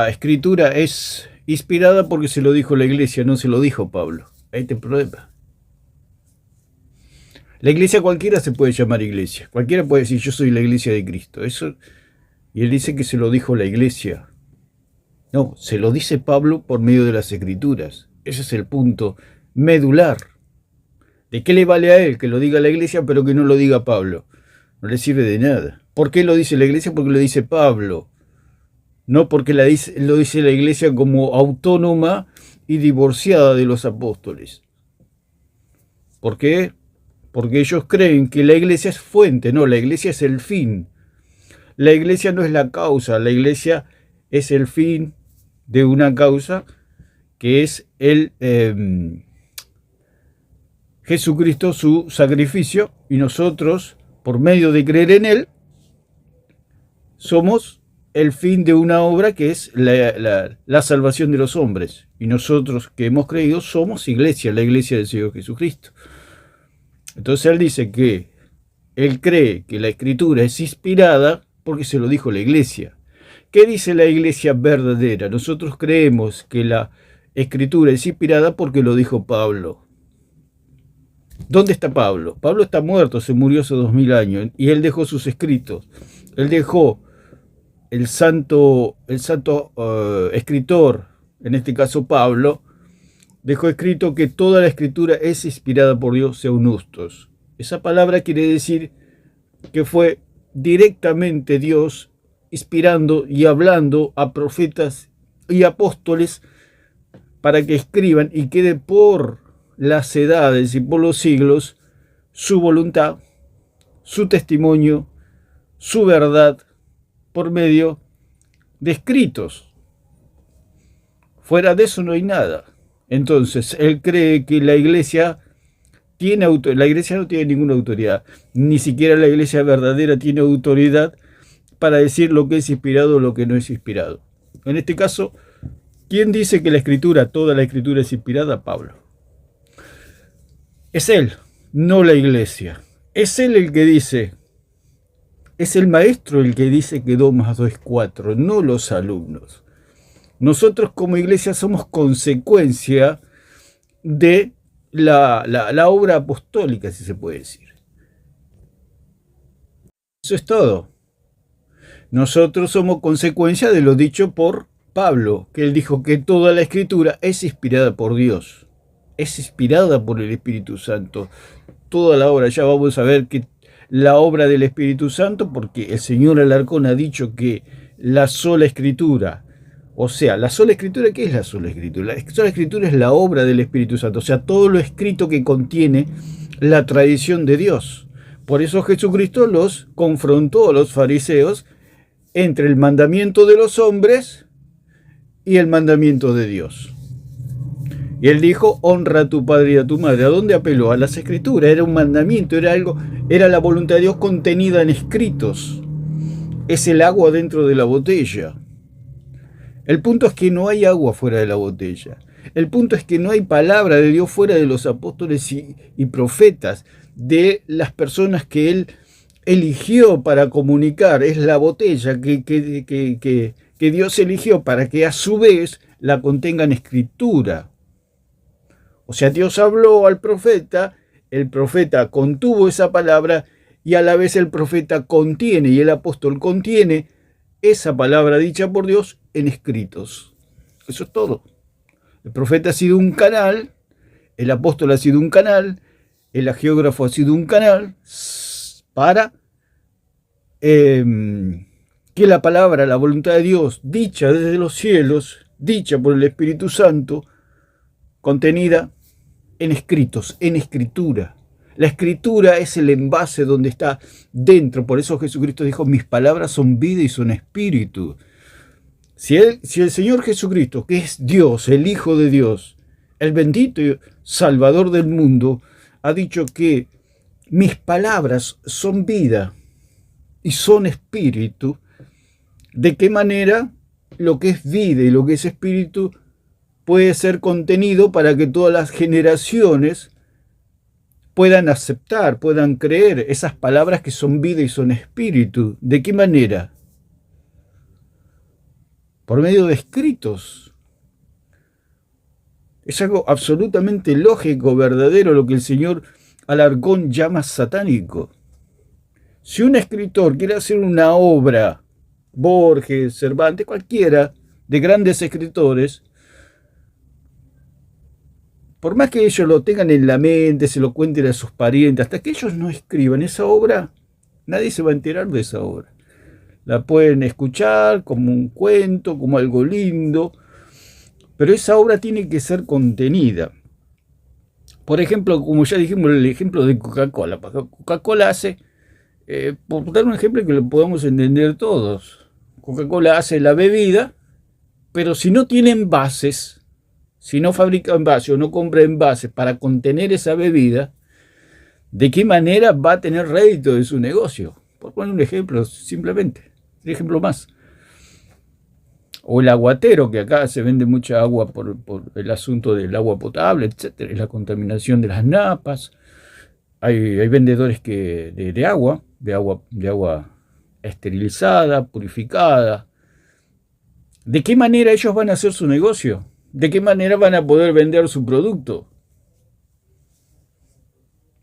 escritura es inspirada porque se lo dijo la iglesia, no se lo dijo Pablo. Ahí está el problema. La iglesia cualquiera se puede llamar iglesia. Cualquiera puede decir, yo soy la iglesia de Cristo. Eso, y él dice que se lo dijo la iglesia. No, se lo dice Pablo por medio de las escrituras. Ese es el punto medular. ¿De qué le vale a él que lo diga la iglesia pero que no lo diga Pablo? No le sirve de nada. ¿Por qué lo dice la iglesia? Porque lo dice Pablo. No porque lo dice la iglesia como autónoma y divorciada de los apóstoles. ¿Por qué? Porque ellos creen que la iglesia es fuente, no, la iglesia es el fin. La iglesia no es la causa, la iglesia es el fin de una causa que es Jesucristo, su sacrificio, y nosotros, por medio de creer en él, somos el fin de una obra que es la salvación de los hombres. Y nosotros que hemos creído somos iglesia, la iglesia del Señor Jesucristo. Entonces él dice que él cree que la escritura es inspirada porque se lo dijo la iglesia. ¿Qué dice la iglesia verdadera? Nosotros creemos que la escritura es inspirada porque lo dijo Pablo. ¿Dónde está Pablo? Pablo está muerto, se murió hace 2000 años y él dejó sus escritos. Él dejó el santo escritor, en este caso Pablo, dejó escrito que toda la escritura es inspirada por Dios, Seunustos. Esa palabra quiere decir que fue directamente Dios inspirando y hablando a profetas y apóstoles para que escriban y quede por las edades y por los siglos su voluntad, su testimonio, su verdad, por medio de escritos. Fuera de eso no hay nada. Entonces, él cree que la iglesia la iglesia no tiene ninguna autoridad. Ni siquiera la iglesia verdadera tiene autoridad para decir lo que es inspirado o lo que no es inspirado. En este caso, ¿quién dice que la escritura, toda la escritura es inspirada? Pablo. Es él, no la iglesia. Es él el que dice, es el maestro el que dice que 2 más 2 es 4, no los alumnos. Nosotros como iglesia somos consecuencia de la obra apostólica, si se puede decir. Eso es todo. Nosotros somos consecuencia de lo dicho por Pablo, que él dijo que toda la escritura es inspirada por Dios. Es inspirada por el Espíritu Santo. Toda la obra, ya vamos a ver que la obra del Espíritu Santo, porque el señor Alarcón ha dicho que la sola Escritura, o sea, la sola Escritura, ¿qué es la sola Escritura? La sola Escritura es la obra del Espíritu Santo, o sea, todo lo escrito que contiene la tradición de Dios. Por eso Jesucristo los confrontó a los fariseos entre el mandamiento de los hombres y el mandamiento de Dios. Y él dijo, honra a tu padre y a tu madre. ¿A dónde apeló? A las Escrituras. Era un mandamiento, era la voluntad de Dios contenida en escritos. Es el agua dentro de la botella. El punto es que no hay agua fuera de la botella. El punto es que no hay palabra de Dios fuera de los apóstoles y profetas, de las personas que él eligió para comunicar. Es la botella que Dios eligió para que a su vez la contenga en escritura. O sea, Dios habló al profeta, el profeta contuvo esa palabra y a la vez el profeta contiene y el apóstol contiene esa palabra dicha por Dios en escritos. Eso es todo. El profeta ha sido un canal, el apóstol ha sido un canal, el hagiógrafo ha sido un canal para que la palabra, la voluntad de Dios, dicha desde los cielos, dicha por el Espíritu Santo, contenida en escritos, en escritura. La escritura es el envase donde está dentro. Por eso Jesucristo dijo, mis palabras son vida y son espíritu. Si el Señor Jesucristo, que es Dios, el Hijo de Dios, el bendito Salvador del mundo, ha dicho que mis palabras son vida y son espíritu, ¿de qué manera lo que es vida y lo que es espíritu puede ser contenido para que todas las generaciones puedan aceptar, puedan creer esas palabras que son vida y son espíritu? ¿De qué manera? Por medio de escritos. Es algo absolutamente lógico, verdadero, lo que el señor Alarcón llama satánico. Si un escritor quiere hacer una obra, Borges, Cervantes, cualquiera de grandes escritores, por más que ellos lo tengan en la mente, se lo cuenten a sus parientes, hasta que ellos no escriban esa obra, nadie se va a enterar de esa obra. La pueden escuchar como un cuento, como algo lindo, pero esa obra tiene que ser contenida. Por ejemplo, como ya dijimos, el ejemplo de Coca-Cola. Coca-Cola hace, por dar un ejemplo que lo podamos entender todos, Coca-Cola hace la bebida, pero si no tiene envases, si no fabrica envases o no compra envases para contener esa bebida, ¿de qué manera va a tener rédito de su negocio? Por poner un ejemplo, simplemente, un ejemplo más. O el aguatero, que acá se vende mucha agua por el asunto del agua potable, etcétera, la contaminación de las napas. Hay vendedores de agua esterilizada, purificada. ¿De qué manera ellos van a hacer su negocio? ¿De qué manera van a poder vender su producto?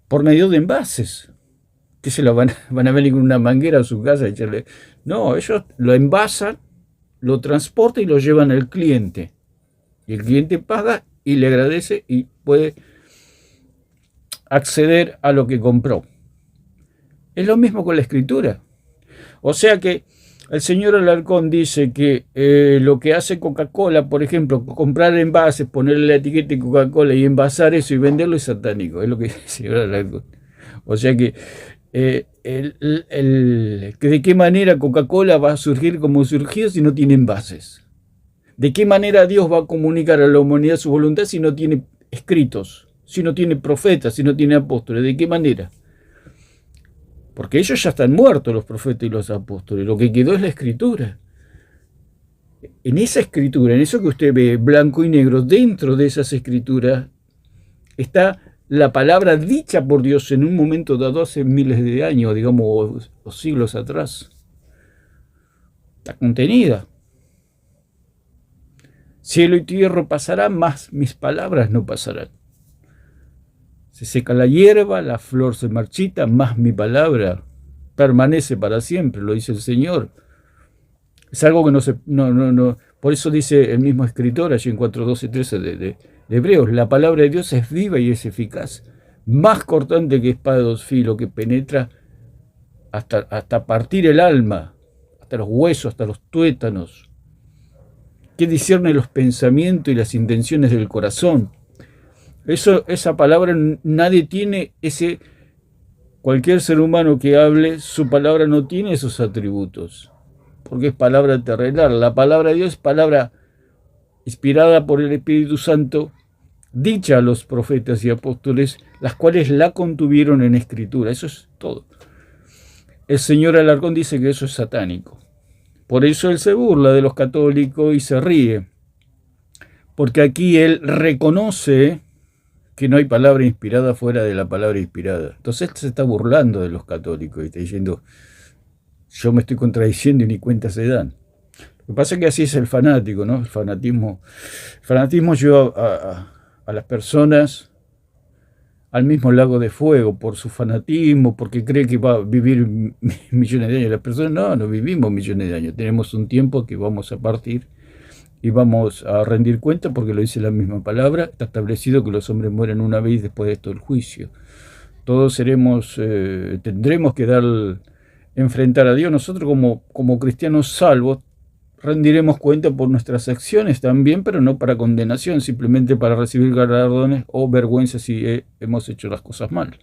Por medio de envases. ¿Qué se lo van a venir con una manguera a su casa y echarle? No, ellos lo envasan, lo transportan y lo llevan al cliente. Y el cliente paga y le agradece y puede acceder a lo que compró. Es lo mismo con la escritura. O sea que el señor Alarcón dice que lo que hace Coca-Cola, por ejemplo, comprar envases, ponerle la etiqueta de Coca-Cola y envasar eso y venderlo es satánico. Es lo que dice el señor Alarcón. O sea que ¿de qué manera Coca-Cola va a surgir como surgió si no tiene envases? ¿De qué manera Dios va a comunicar a la humanidad su voluntad si no tiene escritos, si no tiene profetas, si no tiene apóstoles? ¿De qué manera? Porque ellos ya están muertos, los profetas y los apóstoles. Lo que quedó es la escritura. En esa escritura, en eso que usted ve blanco y negro, dentro de esas escrituras está la palabra dicha por Dios en un momento dado hace miles de años, digamos, o siglos atrás. Está contenida. Cielo y tierra pasarán, mas mis palabras no pasarán. Se seca la hierba, la flor se marchita, mas mi palabra permanece para siempre, lo dice el Señor. Es algo que no. Por eso dice el mismo escritor allí en 4:12-13 de Hebreos, la palabra de Dios es viva y es eficaz, más cortante que espada de dos filos, que penetra hasta partir el alma, hasta los huesos, hasta los tuétanos, que discierne los pensamientos y las intenciones del corazón. Esa palabra nadie tiene cualquier ser humano que hable, su palabra no tiene esos atributos, porque es palabra terrenal. La palabra de Dios es palabra inspirada por el Espíritu Santo, dicha a los profetas y apóstoles, las cuales la contuvieron en escritura. Eso es todo. El señor Alarcón dice que eso es satánico. Por eso él se burla de los católicos y se ríe, porque aquí él reconoce que no hay palabra inspirada fuera de la palabra inspirada. Entonces él se está burlando de los católicos y está diciendo, yo me estoy contradiciendo y ni cuenta se dan. Lo que pasa es que así es el fanático, ¿no? El fanatismo lleva a las personas al mismo lago de fuego por su fanatismo, porque cree que va a vivir millones de años. Las personas no vivimos millones de años, tenemos un tiempo que vamos a partir y vamos a rendir cuenta, porque lo dice la misma palabra. Está establecido que los hombres mueren una vez y después de esto el juicio. Todos tendremos que enfrentar a Dios. Nosotros como cristianos salvos rendiremos cuenta por nuestras acciones también, pero no para condenación, simplemente para recibir galardones o vergüenza si hemos hecho las cosas mal.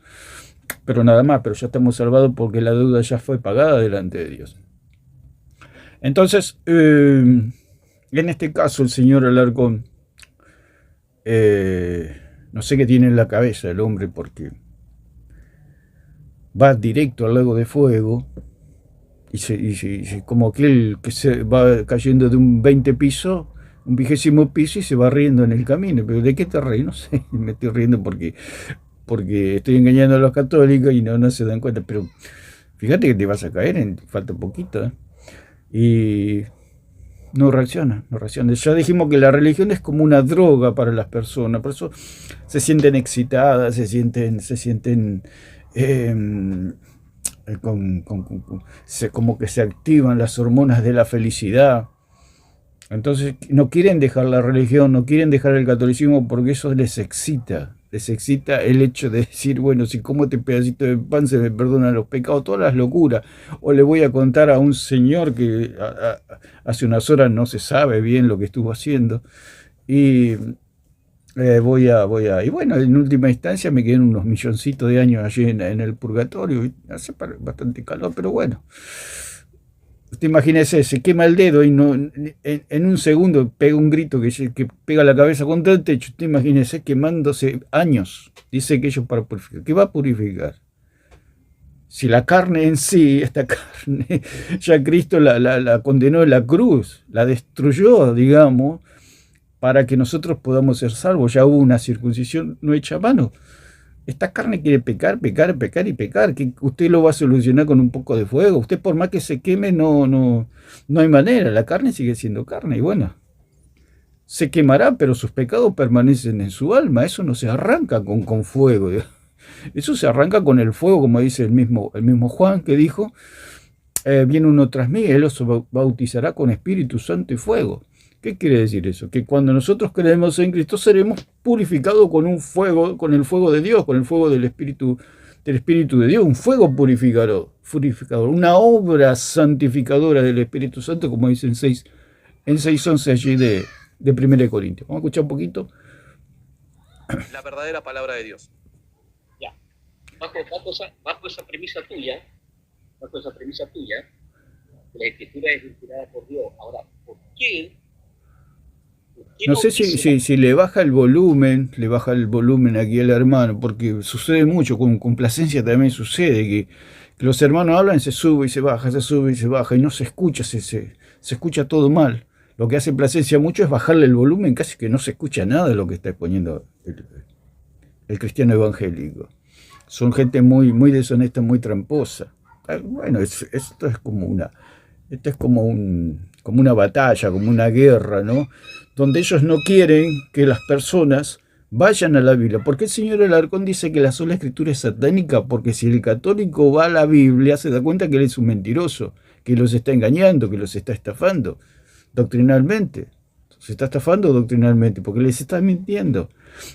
Pero nada más, pero ya estamos salvados porque la deuda ya fue pagada delante de Dios. Entonces, en este caso el señor Alarcón, no sé qué tiene en la cabeza el hombre, porque va directo al lago de fuego y como aquel que se va cayendo de un 20 piso, un 20º piso, y se va riendo en el camino. Pero ¿de qué te reí? No sé, me estoy riendo porque estoy engañando a los católicos y no se dan cuenta. Pero fíjate que te vas a caer, falta poquito, ¿eh? Y no reacciona. Ya dijimos que la religión es como una droga para las personas, por eso se sienten excitadas, se sienten como que se activan las hormonas de la felicidad. Entonces no quieren dejar la religión, no quieren dejar el catolicismo, porque eso les excita el hecho de decir, bueno, si como este pedacito de pan se me perdonan los pecados, todas las locuras. O le voy a contar a un señor que hace unas horas no se sabe bien lo que estuvo haciendo, y y bueno, en última instancia me quedan unos milloncitos de años allí en el purgatorio, y hace bastante calor, pero bueno. Usted imagínese, se quema el dedo y en un segundo pega un grito que pega la cabeza contra el techo. Usted imagínese quemándose años. Dice que ellos para purificar. ¿Qué va a purificar? Si la carne en sí, esta carne, ya Cristo la condenó en la cruz, la destruyó, digamos, para que nosotros podamos ser salvos. Ya hubo una circuncisión no hecha a mano. Esta carne quiere pecar y pecar, que usted lo va a solucionar con un poco de fuego. Usted, por más que se queme, no hay manera. La carne sigue siendo carne, y bueno, se quemará, pero sus pecados permanecen en su alma. Eso no se arranca con fuego. Eso se arranca con el fuego, como dice el mismo Juan, que dijo, viene uno tras mí, él os bautizará con Espíritu Santo y fuego. ¿Qué quiere decir eso? Que cuando nosotros creemos en Cristo seremos purificados con un fuego, con el fuego de Dios, con el fuego del Espíritu de Dios, un fuego purificador, una obra santificadora del Espíritu Santo, como dice en 6:11 allí de 1 Corintios. Vamos a escuchar un poquito. La verdadera palabra de Dios. Ya. Bajo esa premisa tuya, la Escritura es inspirada por Dios. Ahora, ¿por qué? No sé si le baja el volumen aquí al hermano, porque sucede mucho, con complacencia también sucede, que los hermanos hablan, se sube y se baja, y no se escucha, se escucha todo mal. Lo que hace Plasencia mucho es bajarle el volumen, casi que no se escucha nada de lo que está exponiendo el cristiano evangélico. Son gente muy deshonesta, muy tramposa. Bueno, esto es como una batalla, como una guerra, ¿no? Donde ellos no quieren que las personas vayan a la Biblia. Porque el señor Alarcón dice que la sola escritura es satánica, porque si el católico va a la Biblia se da cuenta que él es un mentiroso, que los está engañando, que los está estafando doctrinalmente. Se está estafando doctrinalmente porque les está mintiendo.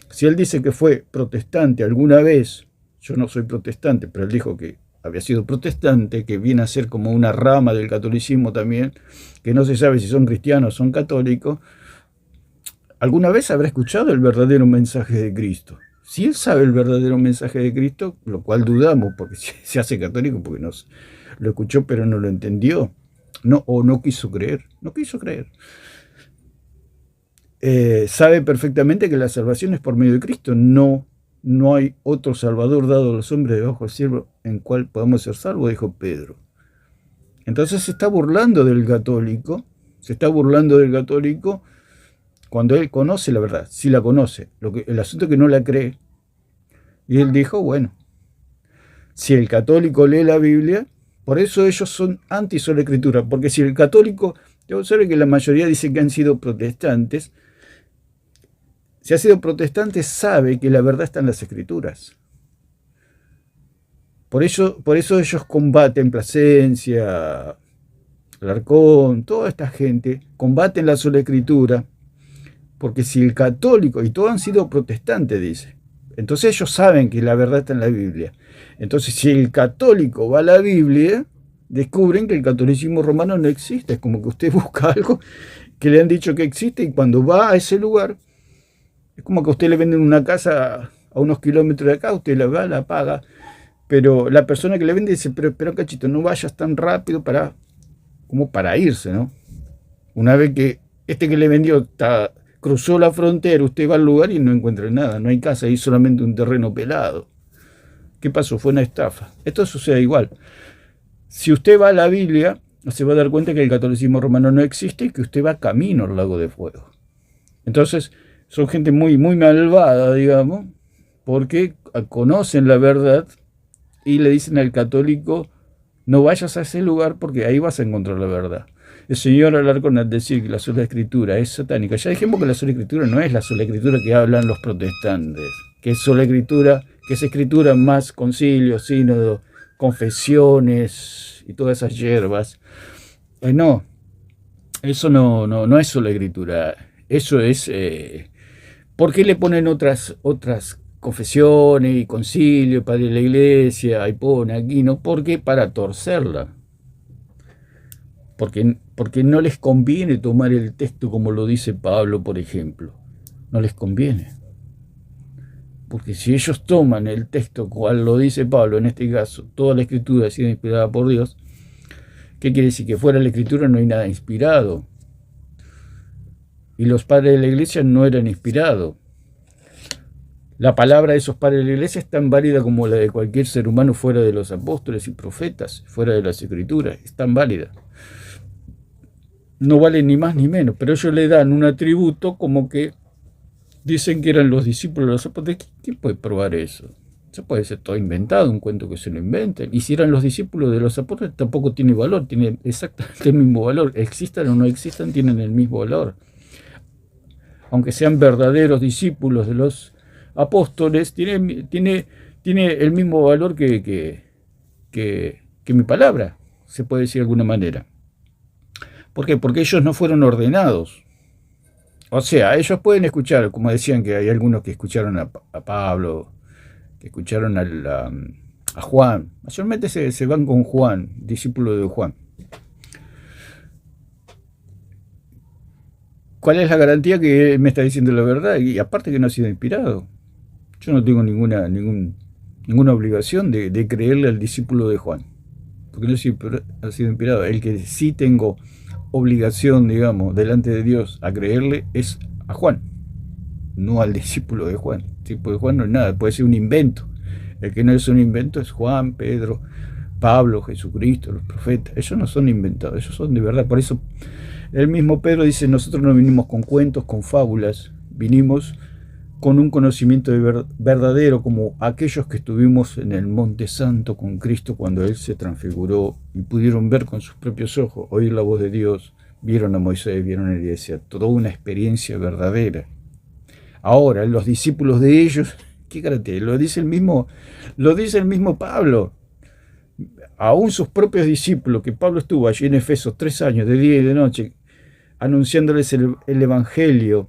Si él dice que fue protestante alguna vez, yo no soy protestante, pero él dijo que había sido protestante, que viene a ser como una rama del catolicismo también, que no se sabe si son cristianos o son católicos, alguna vez habrá escuchado el verdadero mensaje de Cristo. Si él sabe el verdadero mensaje de Cristo, lo cual dudamos, porque se hace católico porque lo escuchó pero no lo entendió, o no quiso creer, sabe perfectamente que la salvación es por medio de Cristo, no hay otro salvador dado a los hombres debajo del cielo en cual podamos ser salvos, dijo Pedro. Entonces se está burlando del católico, cuando él conoce la verdad, sí la conoce, el asunto es que no la cree. Y él dijo, bueno, si el católico lee la Biblia, por eso ellos son anti-sola escritura, porque si el católico, yo sé que la mayoría dice que han sido protestantes, si ha sido protestante sabe que la verdad está en las escrituras. Por eso ellos combaten Plasencia, Alarcón, toda esta gente, combaten la sola escritura, porque si el católico, y todos han sido protestantes, dice, entonces ellos saben que la verdad está en la Biblia. Entonces si el católico va a la Biblia, descubren que el catolicismo romano no existe. Es como que usted busca algo que le han dicho que existe y cuando va a ese lugar, es como que a usted le venden una casa a unos kilómetros de acá, usted la va, la paga, pero la persona que le vende dice, pero cachito, no vayas tan rápido como para irse, ¿no? Una vez que este que le vendió cruzó la frontera, usted va al lugar y no encuentra nada, no hay casa, hay solamente un terreno pelado. ¿Qué pasó? Fue una estafa. Esto sucede igual. Si usted va a la Biblia, se va a dar cuenta que el catolicismo romano no existe y que usted va camino al lago de fuego. Entonces, son gente muy, muy malvada, digamos, porque conocen la verdad y le dicen al católico, no vayas a ese lugar porque ahí vas a encontrar la verdad. El señor Alarcón, al decir que la sola escritura es satánica, ya dijimos que la sola escritura no es la sola escritura que hablan los protestantes, que es sola escritura, que es escritura más concilio, sínodo, confesiones y todas esas hierbas. No, eso no es sola escritura, eso es... ¿Por qué le ponen otras confesiones y concilio, padre de la iglesia, y pone aquí? No, porque para torcerla. Porque no les conviene tomar el texto como lo dice Pablo, por ejemplo. No les conviene. Porque si ellos toman el texto cual lo dice Pablo, en este caso, toda la escritura ha sido inspirada por Dios, ¿qué quiere decir? Que fuera de la escritura no hay nada inspirado. Y los padres de la iglesia no eran inspirados. La palabra de esos padres de la iglesia es tan válida como la de cualquier ser humano fuera de los apóstoles y profetas, fuera de las escrituras, es tan válida. No vale ni más ni menos, pero ellos le dan un atributo como que dicen que eran los discípulos de los apóstoles. ¿Quién puede probar eso? Se puede ser todo inventado, un cuento que se lo inventen. Y si eran los discípulos de los apóstoles, tampoco tiene valor, tiene exactamente el mismo valor. Existan o no existan, tienen el mismo valor. Aunque sean verdaderos discípulos de los apóstoles, tiene el mismo valor que mi palabra, se puede decir de alguna manera. ¿Por qué? Porque ellos no fueron ordenados. O sea, ellos pueden escuchar, como decían que hay algunos que escucharon a Pablo, que escucharon a Juan. Mayormente se van con Juan, discípulo de Juan. ¿Cuál es la garantía que él me está diciendo la verdad? Y aparte que no ha sido inspirado. Yo no tengo ninguna obligación de creerle al discípulo de Juan, porque no ha sido inspirado. El que sí tengo obligación, digamos, delante de Dios a creerle es a Juan, no al discípulo de Juan. El discípulo de Juan no es nada, puede ser un invento. El que no es un invento es Juan, Pedro, Pablo, Jesucristo, los profetas. Ellos no son inventados, ellos son de verdad. Por eso el mismo Pedro dice, nosotros no vinimos con cuentos, con fábulas, vinimos con un conocimiento verdadero, como aquellos que estuvimos en el Monte Santo con Cristo cuando Él se transfiguró y pudieron ver con sus propios ojos, oír la voz de Dios, vieron a Moisés, vieron a Elías, toda una experiencia verdadera. Ahora, los discípulos de ellos, ¿qué garantía? Lo dice el mismo Pablo. Aún sus propios discípulos, que Pablo estuvo allí en Efesos 3 años, de día y de noche, anunciándoles el Evangelio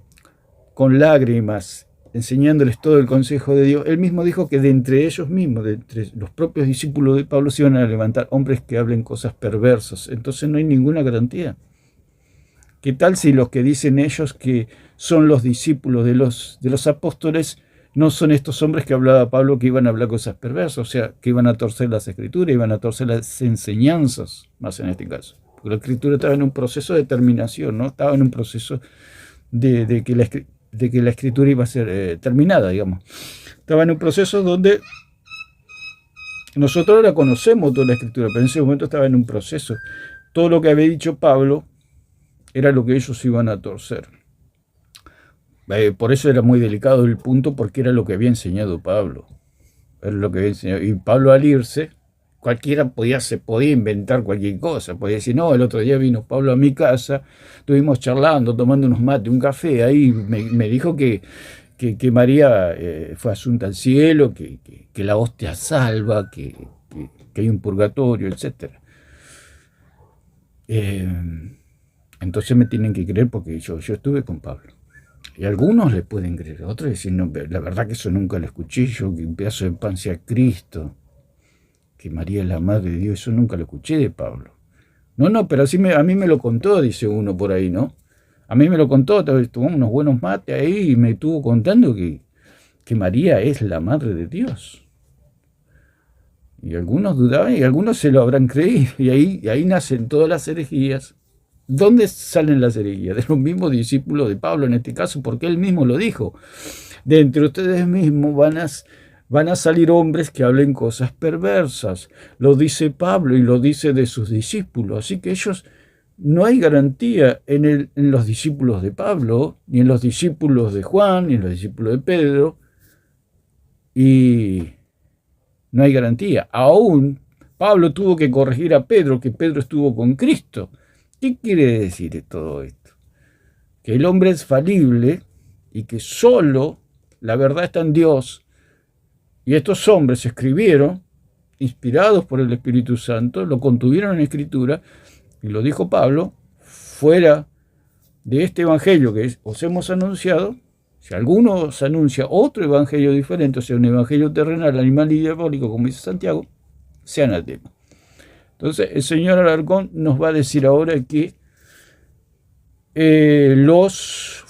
con lágrimas enseñándoles todo el consejo de Dios, él mismo dijo que de entre ellos mismos, de entre los propios discípulos de Pablo, se iban a levantar hombres que hablen cosas perversas. Entonces no hay ninguna garantía. ¿Qué tal si los que dicen ellos que son los discípulos de los apóstoles no son estos hombres que hablaba Pablo, que iban a hablar cosas perversas? O sea, que iban a torcer las escrituras, iban a torcer las enseñanzas, más en este caso. Porque la escritura estaba en un proceso de terminación, ¿no? Estaba en un proceso de que la escritura iba a ser terminada, digamos. Estaba en un proceso donde nosotros ahora conocemos toda la escritura, pero en ese momento estaba en un proceso. Todo lo que había dicho Pablo era lo que ellos iban a torcer. Por eso era muy delicado el punto, porque era lo que había enseñado Pablo. Era lo que había enseñado. Y Pablo, al irse, cualquiera se podía inventar cualquier cosa. Podía decir, no, el otro día vino Pablo a mi casa, estuvimos charlando, tomando unos mates, un café, ahí me dijo que María fue asunta al cielo, que la hostia salva, que hay un purgatorio, etc. Entonces me tienen que creer porque yo estuve con Pablo. Y algunos le pueden creer, otros dicen, no, la verdad que eso nunca lo escuché, yo que un pedazo de pan sea Cristo, que María es la Madre de Dios, eso nunca lo escuché de Pablo. No, pero así a mí me lo contó, dice uno por ahí, ¿no? A mí me lo contó, tomamos unos buenos mates ahí y me estuvo contando que María es la Madre de Dios. Y algunos dudaban y algunos se lo habrán creído, y ahí nacen todas las herejías. ¿Dónde salen las herejías? De los mismos discípulos de Pablo en este caso, porque él mismo lo dijo. De entre ustedes mismos van a salir hombres que hablen cosas perversas. Lo dice Pablo y lo dice de sus discípulos. Así que no hay garantía en los discípulos de Pablo, ni en los discípulos de Juan, ni en los discípulos de Pedro. Y no hay garantía. Aún Pablo tuvo que corregir a Pedro, que Pedro estuvo con Cristo. ¿Qué quiere decir todo esto? Que el hombre es falible y que solo la verdad está en Dios. Y estos hombres escribieron, inspirados por el Espíritu Santo, lo contuvieron en Escritura, y lo dijo Pablo, fuera de este evangelio que os hemos anunciado, si alguno os anuncia otro evangelio diferente, o sea, un evangelio terrenal, animal y diabólico, como dice Santiago, sea anatema. Entonces, el señor Alarcón nos va a decir ahora que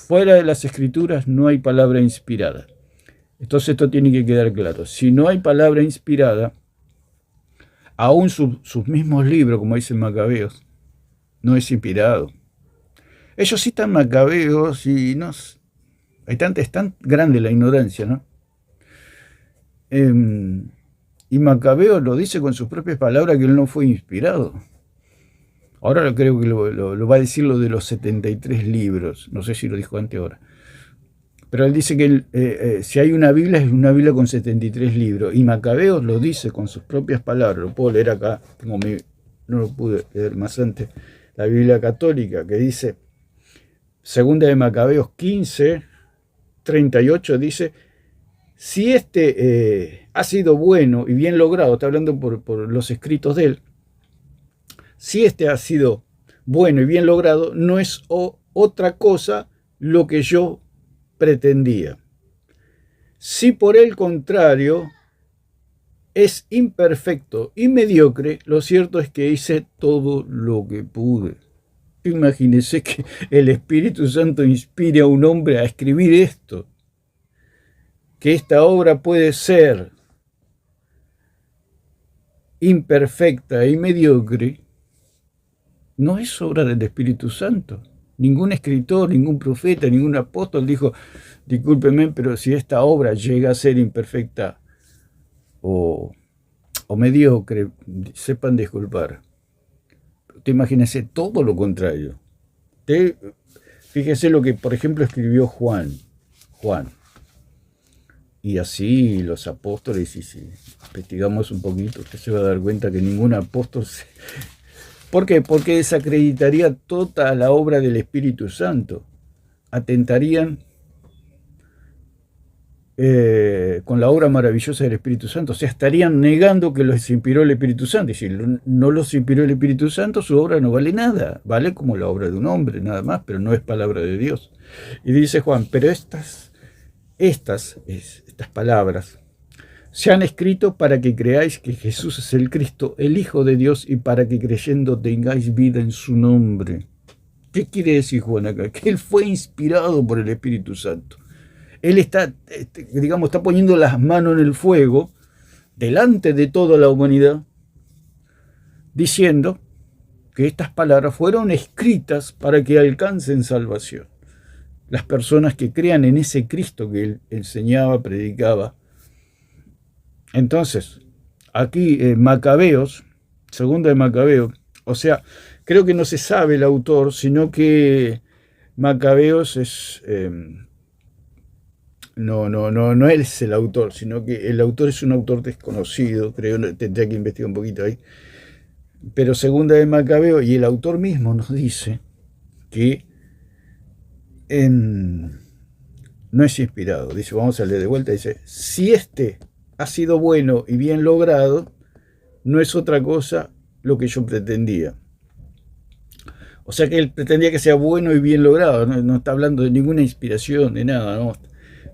fuera de las escrituras no hay palabra inspirada. Entonces esto tiene que quedar claro. Si no hay palabra inspirada, aún sus mismos libros, como dicen Macabeos, no es inspirado. Ellos citan Macabeos y no es tan grande la ignorancia, ¿no? Y Macabeo lo dice con sus propias palabras que él no fue inspirado. Ahora creo que lo va a decir lo de los 73 libros. No sé si lo dijo antes ahora. Pero él dice que si hay una Biblia, es una Biblia con 73 libros. Y Macabeo lo dice con sus propias palabras. Lo puedo leer acá. No lo pude leer más antes. La Biblia católica, que dice, segunda de Macabeos 15, 38, dice, si ha sido bueno y bien logrado, está hablando por los escritos de él, si ha sido bueno y bien logrado, no es otra cosa lo que yo pretendía. Si por el contrario es imperfecto y mediocre, lo cierto es que hice todo lo que pude. Imagínense que el Espíritu Santo inspire a un hombre a escribir esto. Que esta obra puede ser imperfecta y mediocre, no es obra del Espíritu Santo. Ningún escritor, ningún profeta, ningún apóstol dijo, discúlpenme, pero si esta obra llega a ser imperfecta o mediocre, sepan disculpar. Te imagínense todo lo contrario. Fíjese lo que, por ejemplo, escribió Juan. Y así los apóstoles, y si investigamos un poquito, usted se va a dar cuenta que ningún apóstol... ¿Por qué? Porque desacreditaría toda la obra del Espíritu Santo. Atentarían con la obra maravillosa del Espíritu Santo. O sea, estarían negando que los inspiró el Espíritu Santo. Y si no los inspiró el Espíritu Santo, su obra no vale nada. Vale como la obra de un hombre, nada más, pero no es palabra de Dios. Y dice Juan, pero estas estas palabras se han escrito para que creáis que Jesús es el Cristo, el Hijo de Dios, y para que creyendo tengáis vida en su nombre. ¿Qué quiere decir Juan acá? Que él fue inspirado por el Espíritu Santo. Él está poniendo las manos en el fuego delante de toda la humanidad, diciendo que estas palabras fueron escritas para que alcancen salvación. Las personas que crean en ese Cristo que él enseñaba, predicaba. Entonces, aquí Macabeos, segunda de Macabeos, o sea, creo que no se sabe el autor, sino que Macabeos es... No es el autor, sino que el autor es un autor desconocido, creo, tendría que investigar un poquito ahí. Pero segunda de Macabeo, y el autor mismo nos dice que no es inspirado. Dice, vamos a leer de vuelta, dice, si este ha sido bueno y bien logrado, no es otra cosa lo que yo pretendía. O sea que él pretendía que sea bueno y bien logrado, no está hablando de ninguna inspiración, de nada, ¿no?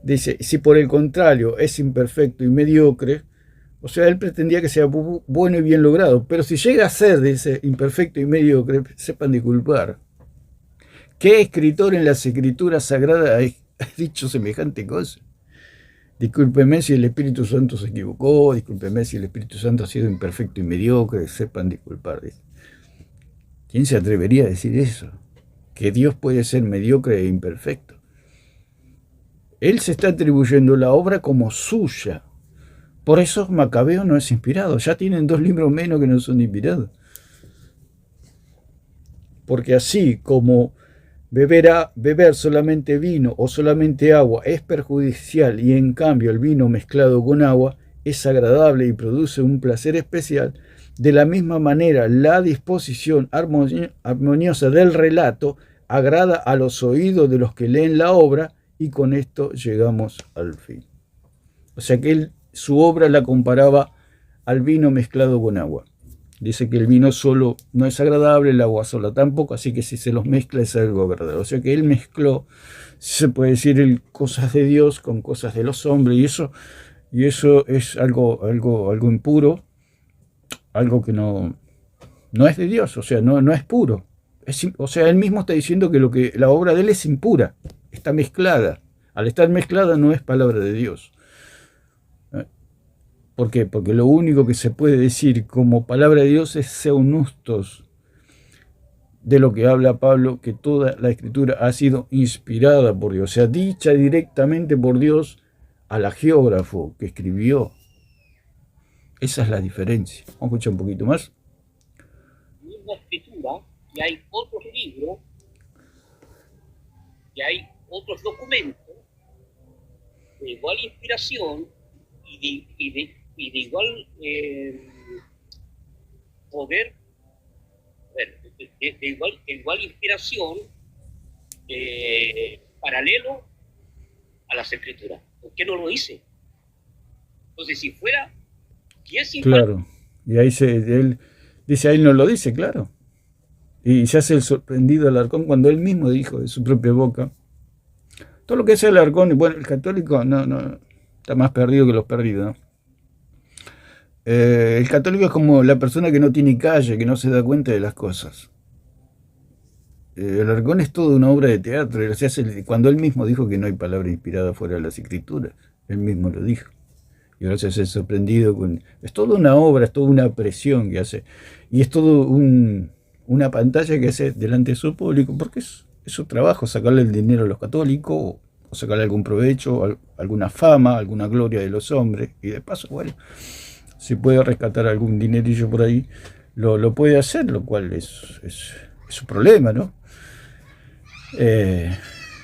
Dice, si por el contrario es imperfecto y mediocre, o sea, él pretendía que sea bueno y bien logrado, pero si llega a ser, dice, imperfecto y mediocre, sepan disculpar. ¿Qué escritor en las escrituras sagradas ha dicho semejante cosa? Discúlpeme si el Espíritu Santo se equivocó, discúlpeme si el Espíritu Santo ha sido imperfecto y mediocre, sepan disculpar. ¿Quién se atrevería a decir eso? Que Dios puede ser mediocre e imperfecto. Él se está atribuyendo la obra como suya. Por eso Macabeo no es inspirado. Ya tienen 2 libros menos que no son inspirados. Porque así como beber solamente vino o solamente agua es perjudicial, y en cambio el vino mezclado con agua es agradable y produce un placer especial, de la misma manera la disposición armoniosa del relato agrada a los oídos de los que leen la obra, y con esto llegamos al fin. O sea que su obra la comparaba al vino mezclado con agua. Dice que el vino solo no es agradable, el agua sola tampoco, así que si se los mezcla es algo agradable. O sea que él mezcló, se puede decir, cosas de Dios con cosas de los hombres, y eso es algo impuro, algo que no es de Dios, o sea, no es puro. O sea, él mismo está diciendo que la obra de él es impura, está mezclada. Al estar mezclada no es palabra de Dios. ¿Por qué? Porque lo único que se puede decir como palabra de Dios es seunustos, de lo que habla Pablo, que toda la Escritura ha sido inspirada por Dios, o sea, dicha directamente por Dios al agiógrafo que escribió. Esa es la diferencia. Vamos a escuchar un poquito más. Misma Escritura, y hay otros libros, y hay otros documentos de igual inspiración y de igual poder, de igual inspiración, paralelo a las Escrituras. ¿Por qué no lo dice? Entonces, si fuera, claro, y ahí él dice, ahí no lo dice, claro. Y se hace el sorprendido Alarcón cuando él mismo dijo de su propia boca. Todo lo que hace Alarcón, y bueno, el católico no está más perdido que los perdidos, ¿no? El católico es como la persona que no tiene calle, que no se da cuenta de las cosas. Alarcón es toda una obra de teatro. Cuando él mismo dijo que no hay palabra inspirada fuera de las Escrituras, él mismo lo dijo. Y ahora se hace sorprendido es toda una obra, es toda una presión que hace. Y es todo una pantalla que hace delante de su público, porque es su trabajo sacarle el dinero a los católicos, o sacarle algún provecho, alguna fama, alguna gloria de los hombres. Y de paso, bueno, si puede rescatar algún dinerillo por ahí, lo puede hacer, lo cual es su problema, ¿no?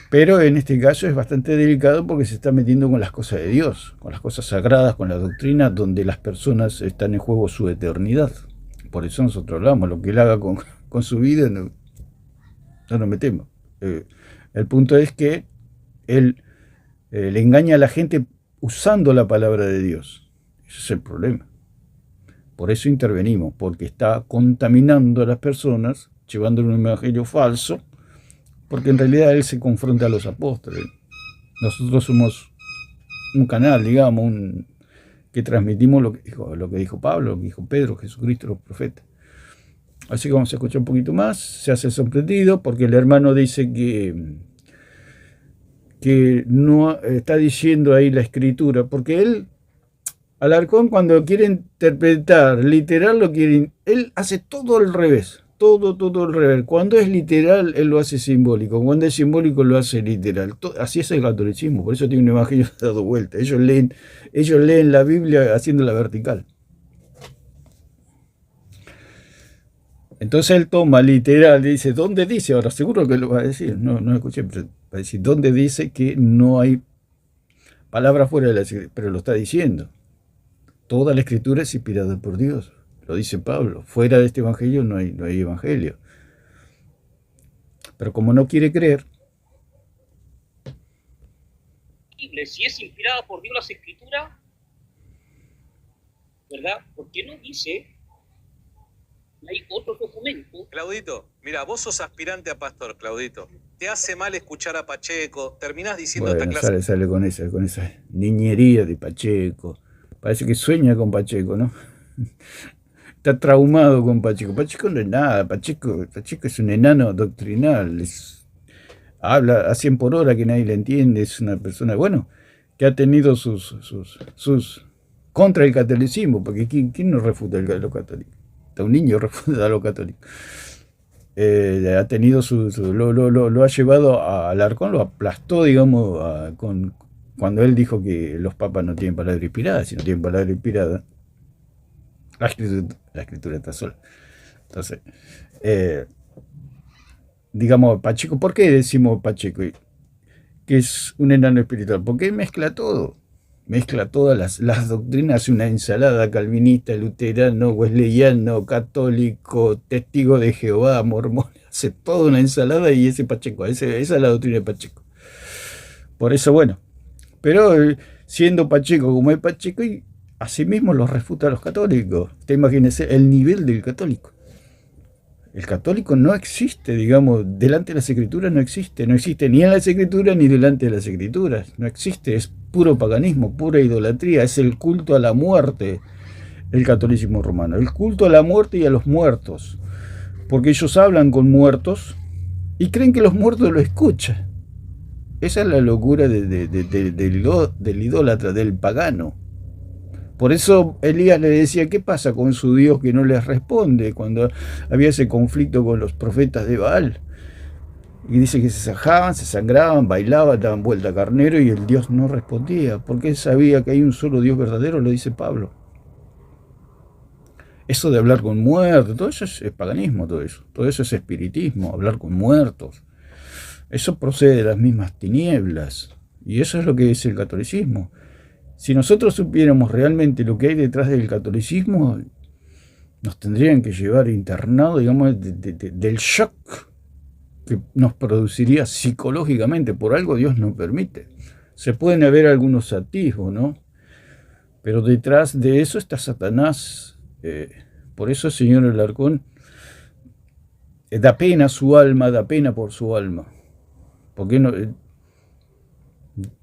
Pero en este caso es bastante delicado porque se está metiendo con las cosas de Dios, con las cosas sagradas, con la doctrina, donde las personas están en juego su eternidad. Por eso nosotros hablamos, lo que él haga con su vida, no nos metemos. El punto es que él le engaña a la gente usando la palabra de Dios. Ese es el problema. Por eso intervenimos, porque está contaminando a las personas, llevándole un evangelio falso, porque en realidad él se confronta a los apóstoles. Nosotros somos un canal, digamos, que transmitimos lo que dijo Pablo, lo que dijo Pedro, Jesucristo, los profetas. Así que vamos a escuchar un poquito más. Se hace sorprendido porque el hermano dice que no está diciendo ahí la escritura, porque él, Alarcón, cuando quiere interpretar literal, él hace todo al revés, todo al revés. Cuando es literal, él lo hace simbólico, cuando es simbólico, lo hace literal. Así es el catolicismo, por eso tiene un evangelio dado vuelta. Ellos leen la Biblia haciéndola vertical. Entonces él toma literal y dice, ¿dónde dice? Ahora seguro que lo va a decir, no escuché, pero va a decir, ¿dónde dice que no hay palabras fuera de la escritura? Pero lo está diciendo. Toda la escritura es inspirada por Dios, lo dice Pablo. Fuera de este evangelio no hay evangelio. Pero como no quiere creer. Si es inspirada por Dios las escrituras, ¿verdad? ¿Por qué no dice? Hay otro documento. Claudito, mira, vos sos aspirante a pastor, Claudito. Te hace mal escuchar a Pacheco, terminás diciendo Bueno, esta clase. sale con esa niñería de Pacheco. Parece que sueña con Pacheco, ¿no? Está traumado con Pacheco. Pacheco no es nada, Pacheco es un enano doctrinal. Habla a 100 por hora que nadie le entiende. Es una persona, bueno, que ha tenido sus contra el catolicismo, porque ¿quién no refuta lo católico? Un niño refuta a lo católico. Ha tenido lo ha llevado a Alarcón, lo aplastó, digamos, cuando él dijo que los papas no tienen palabra inspirada. Si no tienen palabra inspirada, la escritura está sola. Entonces, digamos, Pacheco, ¿por qué decimos Pacheco que es un enano espiritual? Porque mezcla todo. Mezcla todas las doctrinas, una ensalada: calvinista, luterano, wesleyano, católico, testigo de Jehová, mormón. Hace toda una ensalada y ese Pacheco, esa es la doctrina de Pacheco. Por eso, bueno, pero siendo Pacheco como es Pacheco, y asimismo los refuta a los católicos. Usted imagínese el nivel del católico. El católico no existe, digamos, delante de las escrituras no existe ni en las escrituras ni delante de las escrituras, no existe, es puro paganismo, pura idolatría, es el culto a la muerte, el catolicismo romano, el culto a la muerte y a los muertos, porque ellos hablan con muertos y creen que los muertos lo escuchan. Esa es la locura del idólatra, del pagano. Por eso Elías le decía, ¿qué pasa con su Dios que no les responde? Cuando había ese conflicto con los profetas de Baal. Y dice que se sajaban, se sangraban, bailaban, daban vuelta a carnero y el Dios no respondía. Porque él sabía que hay un solo Dios verdadero, lo dice Pablo. Eso de hablar con muertos, todo eso es paganismo, todo eso es espiritismo, hablar con muertos. Eso procede de las mismas tinieblas. Y eso es lo que es el catolicismo. Si nosotros supiéramos realmente lo que hay detrás del catolicismo, nos tendrían que llevar internado, digamos, del shock que nos produciría psicológicamente. Por algo Dios no permite. Se pueden haber algunos atisbos, ¿no? Pero detrás de eso está Satanás. Por eso el señor Alarcón da pena a su alma, da pena por su alma. Porque no...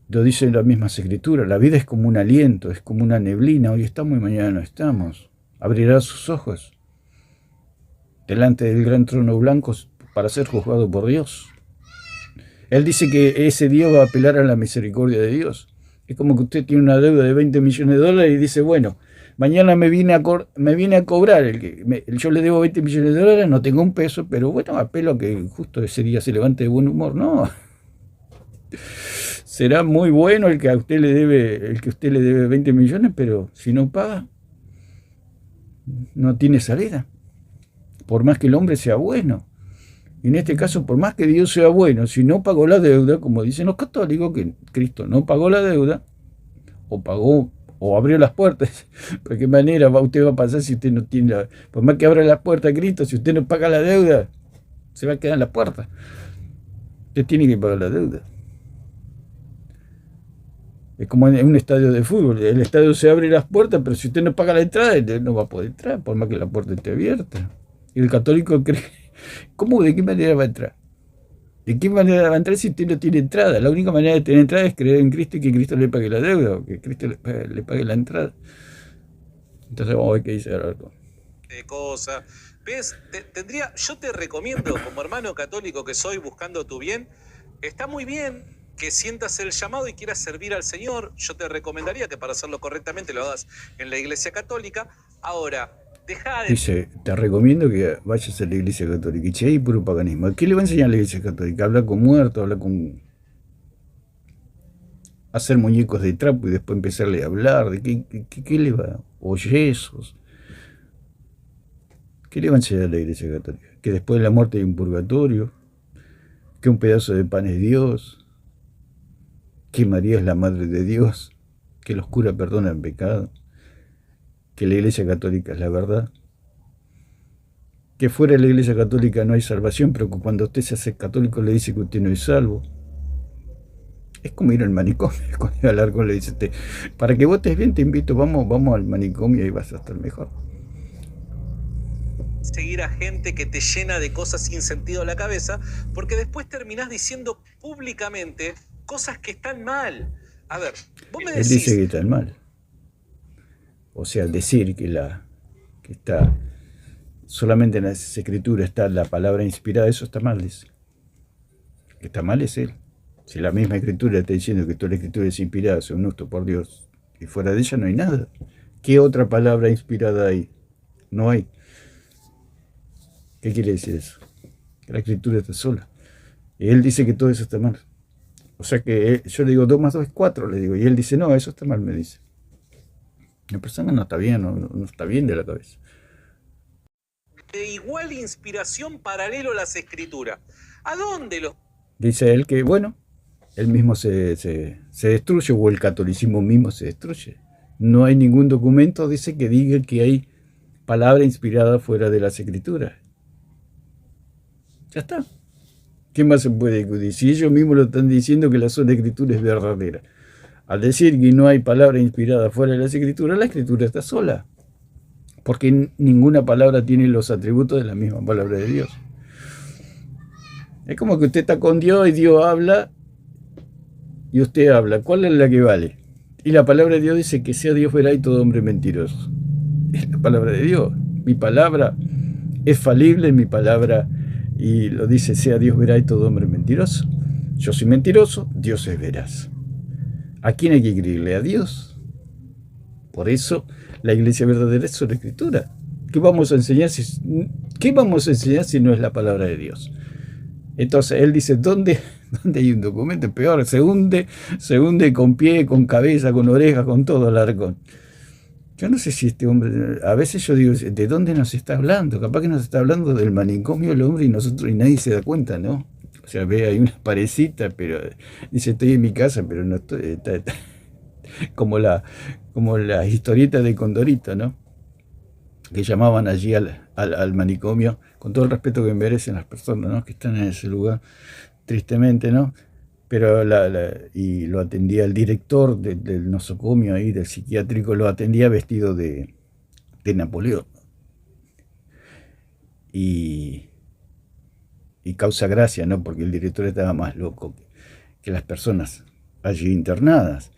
Lo dice en las mismas escrituras, la vida es como un aliento, es como una neblina, hoy estamos y mañana no estamos. Abrirá sus ojos delante del gran trono blanco para ser juzgado por Dios. Él dice que ese Dios va a apelar a la misericordia de Dios. Es como que usted tiene una deuda de 20 millones de dólares y dice, bueno, mañana me viene a cobrar, yo le debo 20 millones de dólares, no tengo un peso, pero bueno, apelo a que justo ese día se levante de buen humor. No. Será muy bueno el que a usted le debe 20 millones, pero si no paga, no tiene salida. Por más que el hombre sea bueno. Y en este caso, por más que Dios sea bueno, si no pagó la deuda, como dicen los católicos, que Cristo no pagó la deuda, o pagó, o abrió las puertas. ¿De qué manera usted va a pasar si usted no tiene por más que abra las puertas a Cristo, si usted no paga la deuda, se va a quedar en la puerta. Usted tiene que pagar la deuda. Es como en un estadio de fútbol. El estadio se abre las puertas, pero si usted no paga la entrada, no va a poder entrar, por más que la puerta esté abierta. Y el católico cree, ¿cómo? ¿De qué manera va a entrar? ¿De qué manera va a entrar si usted no tiene entrada? La única manera de tener entrada es creer en Cristo y que Cristo le pague la deuda, o que Cristo le pague la entrada. Entonces vamos a ver qué dice Alarcón. De cosas. ¿Ves? Yo te recomiendo, como hermano católico que soy, buscando tu bien, está muy bien que sientas el llamado y quieras servir al Señor. Yo te recomendaría que para hacerlo correctamente lo hagas en la Iglesia Católica. Ahora, deja de... Dice, te recomiendo que vayas a la Iglesia Católica. Y che, hay puro paganismo. ¿Qué le va a enseñar a la Iglesia Católica? Hablar con muertos, hablar con... hacer muñecos de trapo y después empezarle a hablar. ¿De qué le va? O yesos. ¿Qué le va a enseñar a la Iglesia Católica? Que después de la muerte hay un purgatorio, que un pedazo de pan es Dios, que María es la Madre de Dios, que los curas perdonan pecado, que la Iglesia Católica es la verdad, que fuera de la Iglesia Católica no hay salvación, pero cuando usted se hace católico le dice que usted no es salvo. Es como ir al manicomio, con el Alarcón le dice usted, para que votes bien te invito, vamos al manicomio y vas a estar mejor. Seguir a gente que te llena de cosas sin sentido en la cabeza, porque después terminás diciendo públicamente cosas que están mal. A ver, vos me decís... Él dice que están mal. O sea, al decir que está solamente en las escrituras está la palabra inspirada, eso está mal, dice. El que está mal es él. Si la misma escritura está diciendo que toda la escritura es inspirada, según nuestro por Dios, y fuera de ella no hay nada. ¿Qué otra palabra inspirada hay? No hay. ¿Qué quiere decir eso? Que la escritura está sola. Y él dice que todo eso está mal. O sea que yo le digo 2 más 2 es 4, le digo. Y él dice, no, eso está mal, me dice. La persona no está bien, no está bien de la cabeza. De igual inspiración paralelo a las escrituras. ¿A dónde los...? Dice él que, bueno, él mismo se destruye, o el catolicismo mismo se destruye. No hay ningún documento, dice, que diga que hay palabra inspirada fuera de las escrituras. Ya está. ¿Qué más se puede discutir? Si ellos mismos lo están diciendo que la sola escritura es verdadera. Al decir que no hay palabra inspirada fuera de las escrituras, la escritura está sola. Porque ninguna palabra tiene los atributos de la misma palabra de Dios. Es como que usted está con Dios y Dios habla y usted habla. ¿Cuál es la que vale? Y la palabra de Dios dice que sea Dios verá y todo hombre mentiroso. Es la palabra de Dios. Mi palabra es falible, mi palabra... Y lo dice, sea Dios verá y todo hombre mentiroso. Yo soy mentiroso, Dios es veraz. ¿A quién hay que creerle? A Dios. Por eso la iglesia verdadera es la escritura. ¿Qué vamos a enseñar si no es la palabra de Dios? Entonces él dice, ¿dónde hay un documento? Peor, se hunde con pie, con cabeza, con oreja, con todo Alarcón. Yo no sé si este hombre, a veces yo digo, ¿de dónde nos está hablando? Capaz que nos está hablando del manicomio el hombre y nosotros y nadie se da cuenta, ¿no? O sea, ve ahí una parecita, pero dice, estoy en mi casa, pero no estoy, está como la historieta de Condorito, ¿no? Que llamaban allí al manicomio, con todo el respeto que merecen las personas, ¿no? Que están en ese lugar, tristemente, ¿no? Pero y lo atendía el director del nosocomio ahí, del psiquiátrico, lo atendía vestido de Napoleón. Y causa gracia, ¿no? Porque el director estaba más loco que las personas allí internadas.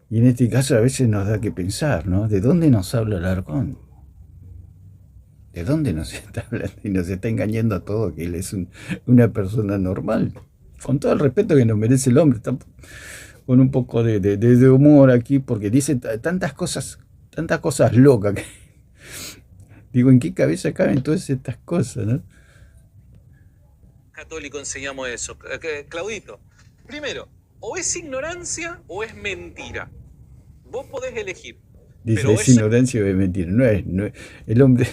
Y en este caso a veces nos da que pensar, ¿no? ¿De dónde nos habla Alarcón? ¿De dónde nos está hablando? Y nos está engañando a todos que él es una persona normal. Con todo el respeto que nos merece el hombre, está con un poco de humor aquí, porque dice tantas cosas locas que digo, ¿en qué cabeza caben todas estas cosas, no? Católico enseñamos eso. Claudito, primero, o es ignorancia o es mentira. Vos podés elegir. Dice, pero es ignorancia o es mentira. No es, el hombre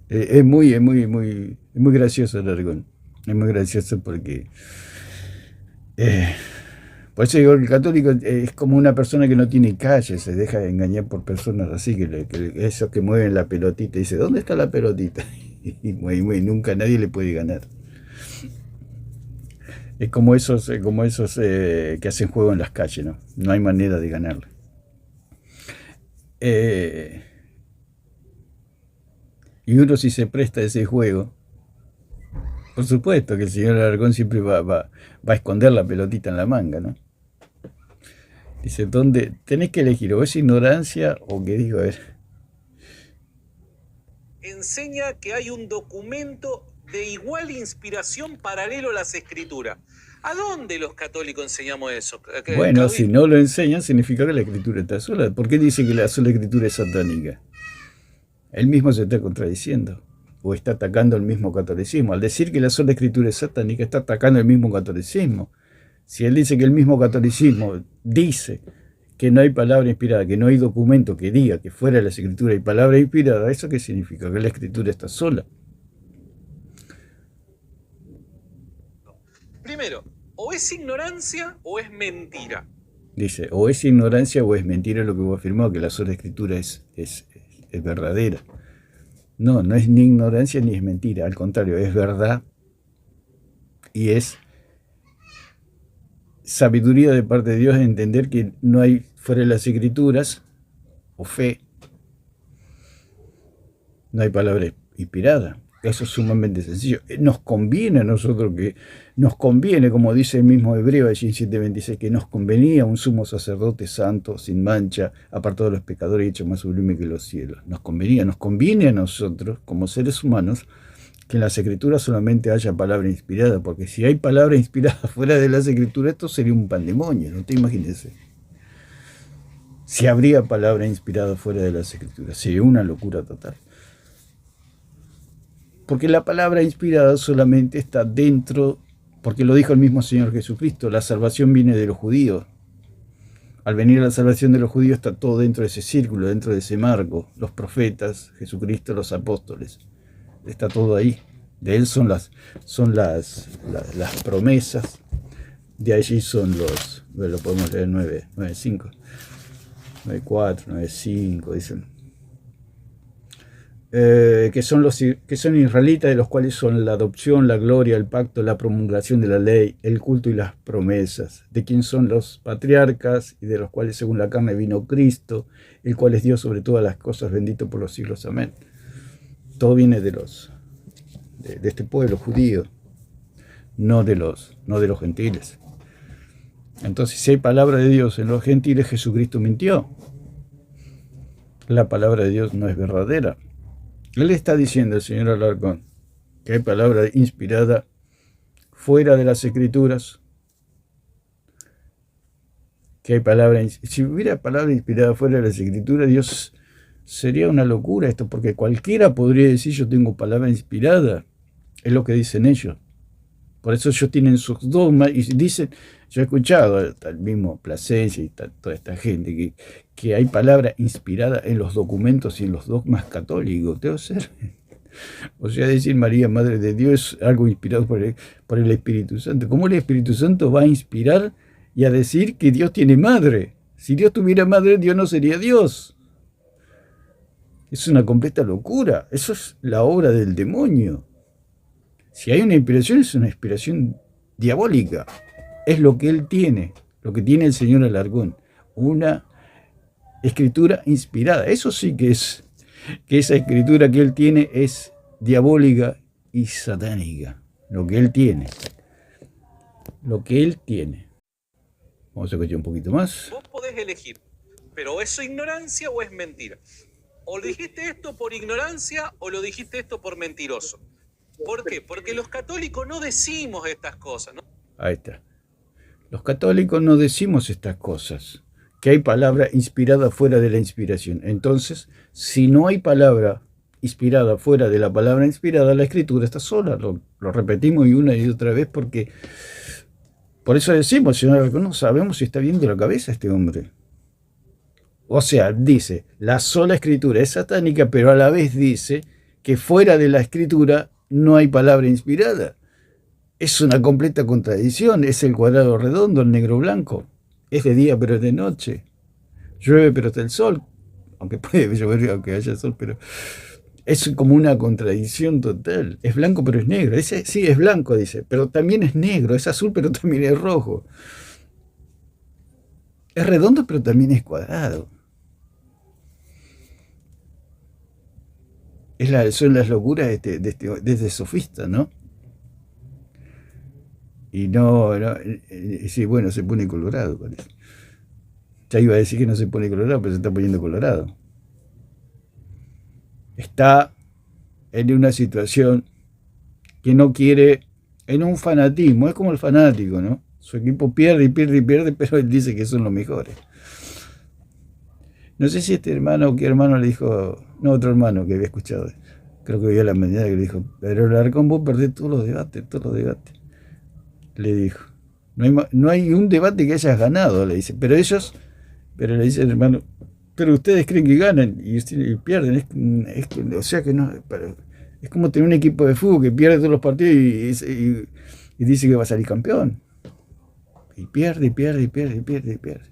es muy gracioso Alarcón. Es muy gracioso porque por eso digo, el católico es como una persona que no tiene calle, se deja engañar por personas así, que esos que mueven la pelotita, dice, ¿dónde está la pelotita? Y nunca nadie le puede ganar. Es como esos que hacen juego en las calles, ¿no? No hay manera de ganarle. Y uno si se presta a ese juego, Por supuesto que el señor Alarcón siempre va a esconder la pelotita en la manga, ¿no? Dice, ¿dónde tenés que elegir? ¿O es ignorancia o qué digo? A ver. Enseña que hay un documento de igual inspiración paralelo a las escrituras. ¿A dónde los católicos enseñamos eso? Bueno, si no lo enseñan, significa que la escritura está sola. ¿Por qué dice que la sola escritura es satánica? Él mismo se está contradiciendo. O está atacando el mismo catolicismo. Al decir que la sola escritura es satánica, está atacando el mismo catolicismo. Si él dice que el mismo catolicismo dice que no hay palabra inspirada, que no hay documento que diga que fuera de la escritura hay palabra inspirada, ¿eso qué significa? Que la escritura está sola. Primero, o es ignorancia o es mentira. Dice, o es ignorancia o es mentira lo que vos afirmó, que la sola escritura es verdadera. No, no es ni ignorancia ni es mentira, al contrario, es verdad y es sabiduría de parte de Dios en entender que no hay fuera de las escrituras o fe, no hay palabra inspirada. Eso es sumamente sencillo. Nos conviene a nosotros como dice el mismo Hebreo allí en 7:26, que nos convenía un sumo sacerdote santo, sin mancha, apartado de los pecadores y hecho más sublime que los cielos. Nos conviene a nosotros, como seres humanos, que en las escrituras solamente haya palabra inspirada, porque si hay palabra inspirada fuera de las escrituras, esto sería un pandemonio, no te imagines. Si habría palabra inspirada fuera de las escrituras, sería una locura total. Porque la palabra inspirada solamente está dentro, porque lo dijo el mismo Señor Jesucristo, la salvación viene de los judíos. Al venir la salvación de los judíos está todo dentro de ese círculo, dentro de ese marco. Los profetas, Jesucristo, los apóstoles. Está todo ahí. De él son las promesas. De allí son los, lo podemos leer 9:5, 9:4, 9:5, dicen. Que son israelitas, de los cuales son la adopción, la gloria, el pacto, la promulgación de la ley, el culto y las promesas, de quien son los patriarcas y de los cuales según la carne vino Cristo, el cual es Dios sobre todas las cosas, bendito por los siglos, amén. Todo viene de este pueblo judío, no de los gentiles. Entonces, si hay palabra de Dios en los gentiles, Jesucristo mintió. La palabra de Dios no es verdadera. Él está diciendo, el señor Alarcón, que hay palabra inspirada fuera de las escrituras, que hay palabra, si hubiera palabra inspirada fuera de las escrituras, Dios, sería una locura esto, porque cualquiera podría decir yo tengo palabra inspirada, es lo que dicen ellos. Por eso ellos tienen sus dogmas y dicen, yo he escuchado al mismo Plasencia y toda esta gente que hay palabra inspirada en los documentos y en los dogmas católicos. ¿Debe ser? O sea, decir María, Madre de Dios, es algo inspirado por el Espíritu Santo. ¿Cómo el Espíritu Santo va a inspirar y a decir que Dios tiene madre? Si Dios tuviera madre, Dios no sería Dios. Es una completa locura. Eso es la obra del demonio. Si hay una inspiración, es una inspiración diabólica. Es lo que él tiene, lo que tiene el señor Alarcón. Una escritura inspirada. Eso sí que esa escritura que él tiene es diabólica y satánica. Lo que él tiene. Lo que él tiene. Vamos a escuchar un poquito más. Vos podés elegir, pero ¿es ignorancia o es mentira? O dijiste esto por ignorancia o lo dijiste esto por mentiroso. ¿Por qué? Porque los católicos no decimos estas cosas, ¿no? Ahí está. Los católicos no decimos estas cosas, que hay palabra inspirada fuera de la inspiración. Entonces, si no hay palabra inspirada fuera de la palabra inspirada, la escritura está sola. Lo repetimos y una y otra vez porque... Por eso decimos, señor, no sabemos si está bien de la cabeza este hombre. O sea, dice, la sola escritura es satánica, pero a la vez dice que fuera de la escritura no hay palabra inspirada. Es una completa contradicción. Es el cuadrado redondo, el negro blanco. Es de día pero es de noche. Llueve pero está el sol. Aunque puede llover aunque haya sol, pero es como una contradicción total. Es blanco pero es negro. Sí, es blanco, dice, pero también es negro. Es azul pero también es rojo. Es redondo pero también es cuadrado. Son las locuras de este sofista, ¿no? Y no, sí, bueno, se pone colorado, parece. Ya iba a decir que no se pone colorado, pero se está poniendo colorado. Está en una situación que no quiere, en un fanatismo, es como el fanático, ¿no? Su equipo pierde y pierde y pierde, pero él dice que son los mejores. No sé si este hermano o qué hermano le dijo, no, otro hermano que había escuchado, creo que vio la mañana que le dijo, pero Alarcón, vos perdés todos los debates, le dijo. No hay un debate que hayas ganado, le dice, pero le dice el hermano, pero ustedes creen que ganan y pierden, o sea que no, es como tener un equipo de fútbol que pierde todos los partidos y dice que va a salir campeón. Y pierde, y pierde, y pierde, y pierde, y pierde.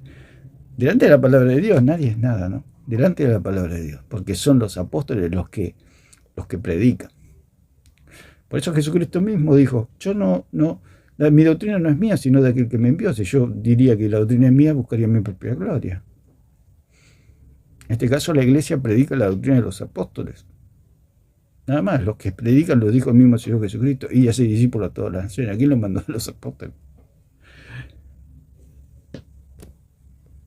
Delante de la palabra de Dios nadie es nada, ¿no? Delante de la palabra de Dios, porque son los apóstoles los que predican. Por eso Jesucristo mismo dijo, mi doctrina no es mía, sino de aquel que me envió. Si yo diría que la doctrina es mía, buscaría mi propia gloria. En este caso la iglesia predica la doctrina de los apóstoles. Nada más, los que predican lo dijo el mismo Señor Jesucristo, y hace discípulos a todas las naciones. ¿A quién los mandó? A los apóstoles.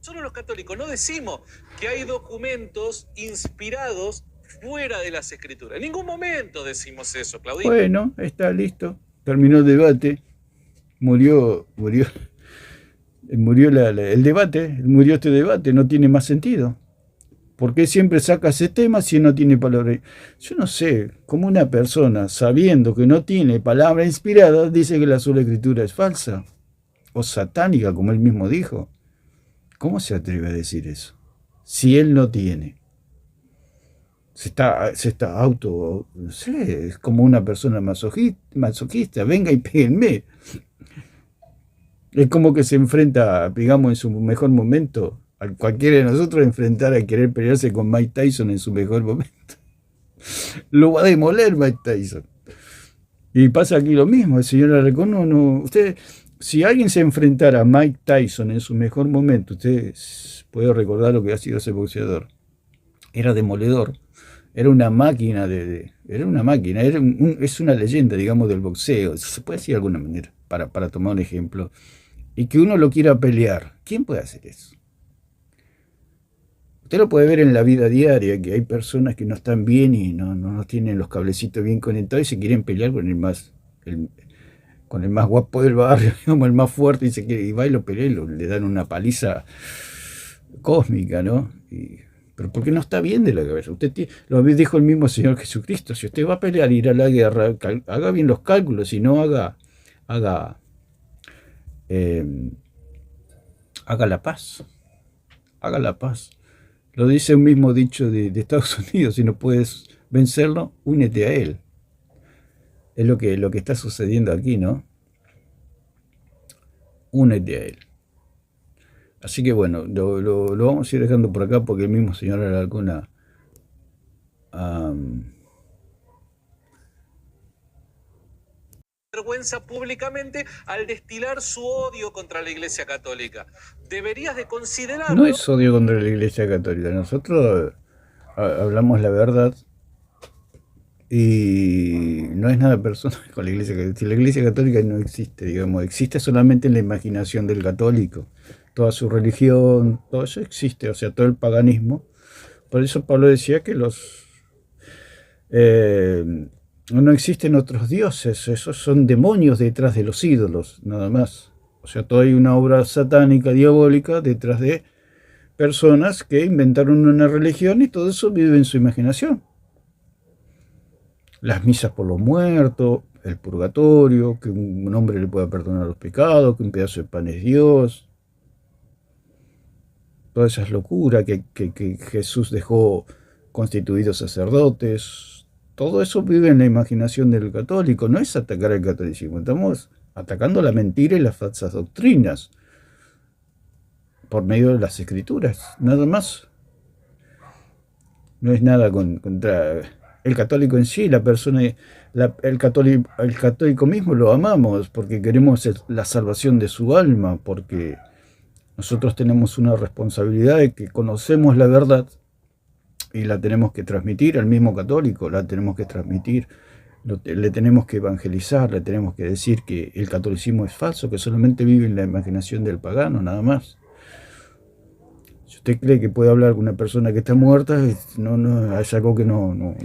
Solo los católicos no decimos que hay documentos inspirados fuera de las escrituras. En ningún momento decimos eso, Claudito. Bueno, está listo. Terminó el debate. Murió el debate. Murió este debate. No tiene más sentido. ¿Por qué siempre saca ese tema si no tiene palabra? Yo no sé cómo una persona, sabiendo que no tiene palabra inspirada, dice que la sola escritura es falsa o satánica, como él mismo dijo. ¿Cómo se atreve a decir eso? Si él no tiene. Se está no sé, es como una persona masoquista, venga y péguenme. Es como que se enfrenta, digamos, en su mejor momento, a cualquiera de nosotros enfrentar a querer pelearse con Mike Tyson en su mejor momento. Lo va a demoler Mike Tyson. Y pasa aquí lo mismo, el señor Alarcón, usted... Si alguien se enfrentara a Mike Tyson en su mejor momento, usted puede recordar lo que ha sido ese boxeador. Era demoledor, era una máquina es una leyenda, digamos, del boxeo, si se puede decir de alguna manera, para tomar un ejemplo. Y que uno lo quiera pelear, ¿quién puede hacer eso? Usted lo puede ver en la vida diaria, que hay personas que no están bien y no tienen los cablecitos bien conectados y se quieren pelear con el más guapo del barrio, digamos, el más fuerte, y va y lo pelea y le dan una paliza cósmica, ¿no? Pero porque no está bien de la cabeza. Lo dijo el mismo Señor Jesucristo, si usted va a pelear, ir a la guerra, haga bien los cálculos, y no haga la paz. Haga la paz. Lo dice un mismo dicho de Estados Unidos, si no puedes vencerlo, únete a él. Es lo que está sucediendo aquí, ¿no? Únete a él. Así que bueno, lo vamos a ir dejando por acá porque el mismo señor Alarcón vergüenza públicamente al destilar su odio contra la Iglesia Católica. Deberías de considerarlo. No es odio contra la Iglesia Católica. Nosotros hablamos la verdad. Y no es nada personal con la Iglesia Católica. Si la Iglesia Católica no existe, digamos, existe solamente en la imaginación del católico. Toda su religión, todo eso existe, o sea, todo el paganismo. Por eso Pablo decía que no existen otros dioses, esos son demonios detrás de los ídolos, nada más. O sea, toda hay una obra satánica, diabólica, detrás de personas que inventaron una religión y todo eso vive en su imaginación. Las misas por los muertos, el purgatorio, que un hombre le pueda perdonar los pecados, que un pedazo de pan es Dios. Todas esas locuras que Jesús dejó constituidos sacerdotes. Todo eso vive en la imaginación del católico. No es atacar al catolicismo, estamos atacando la mentira y las falsas doctrinas por medio de las escrituras, nada más. No es nada contra el católico en sí, la persona, el católico mismo lo amamos porque queremos la salvación de su alma, porque nosotros tenemos una responsabilidad de que conocemos la verdad y la tenemos que transmitir al mismo católico, la tenemos que transmitir Le tenemos que evangelizar, le tenemos que decir que el catolicismo es falso, que solamente vive en la imaginación del pagano, nada más. Si usted cree que puede hablar con una persona que está muerta, es algo que no.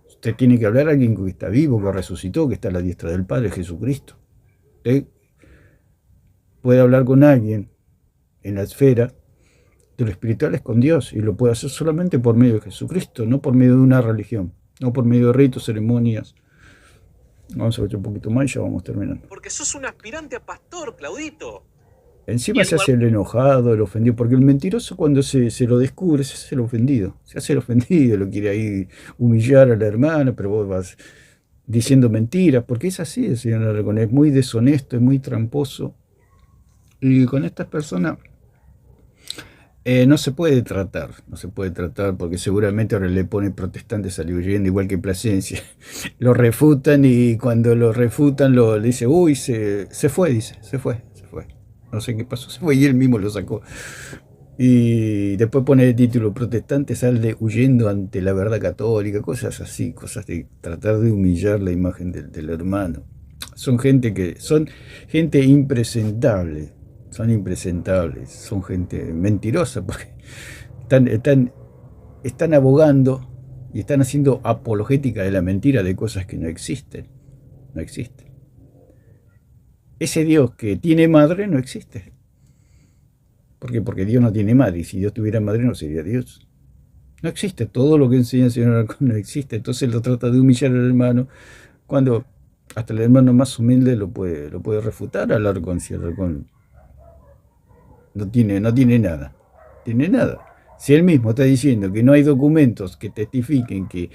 Usted tiene que hablar a alguien que está vivo, que resucitó, que está a la diestra del Padre, Jesucristo. Usted puede hablar con alguien en la esfera de lo espiritual es con Dios, y lo puede hacer solamente por medio de Jesucristo, no por medio de una religión, no por medio de ritos, ceremonias. Vamos a ver un poquito más y ya vamos terminando. Porque sos un aspirante a pastor, Claudito. Encima se hace el enojado, el ofendido, porque el mentiroso cuando se lo descubre se hace el ofendido. Se hace el ofendido, lo quiere ahí humillar a la hermana, pero vos vas diciendo mentiras, porque es así el señor Aragón, es muy deshonesto, es muy tramposo. Y con estas personas no se puede tratar porque seguramente ahora le ponen protestantes al leyenda igual que Plasencia. Lo refutan y cuando lo refutan le dice, uy, se fue, dice, se fue. No sé qué pasó, se fue y él mismo lo sacó. Y después pone el título, protestante sale huyendo ante la verdad católica, cosas así, cosas de tratar de humillar la imagen del hermano. Son gente impresentable. Son impresentables, son gente mentirosa, porque están abogando y están haciendo apologética de la mentira de cosas que no existen. No existen. Ese Dios que tiene madre no existe. ¿Por qué? Porque Dios no tiene madre, y si Dios tuviera madre no sería Dios. No existe, todo lo que enseña el Señor Alarcón no existe. Entonces lo trata de humillar al hermano, cuando hasta el hermano más humilde lo puede refutar al Alarcón, si Alarcón no tiene nada. Tiene nada. Si él mismo está diciendo que no hay documentos que testifiquen que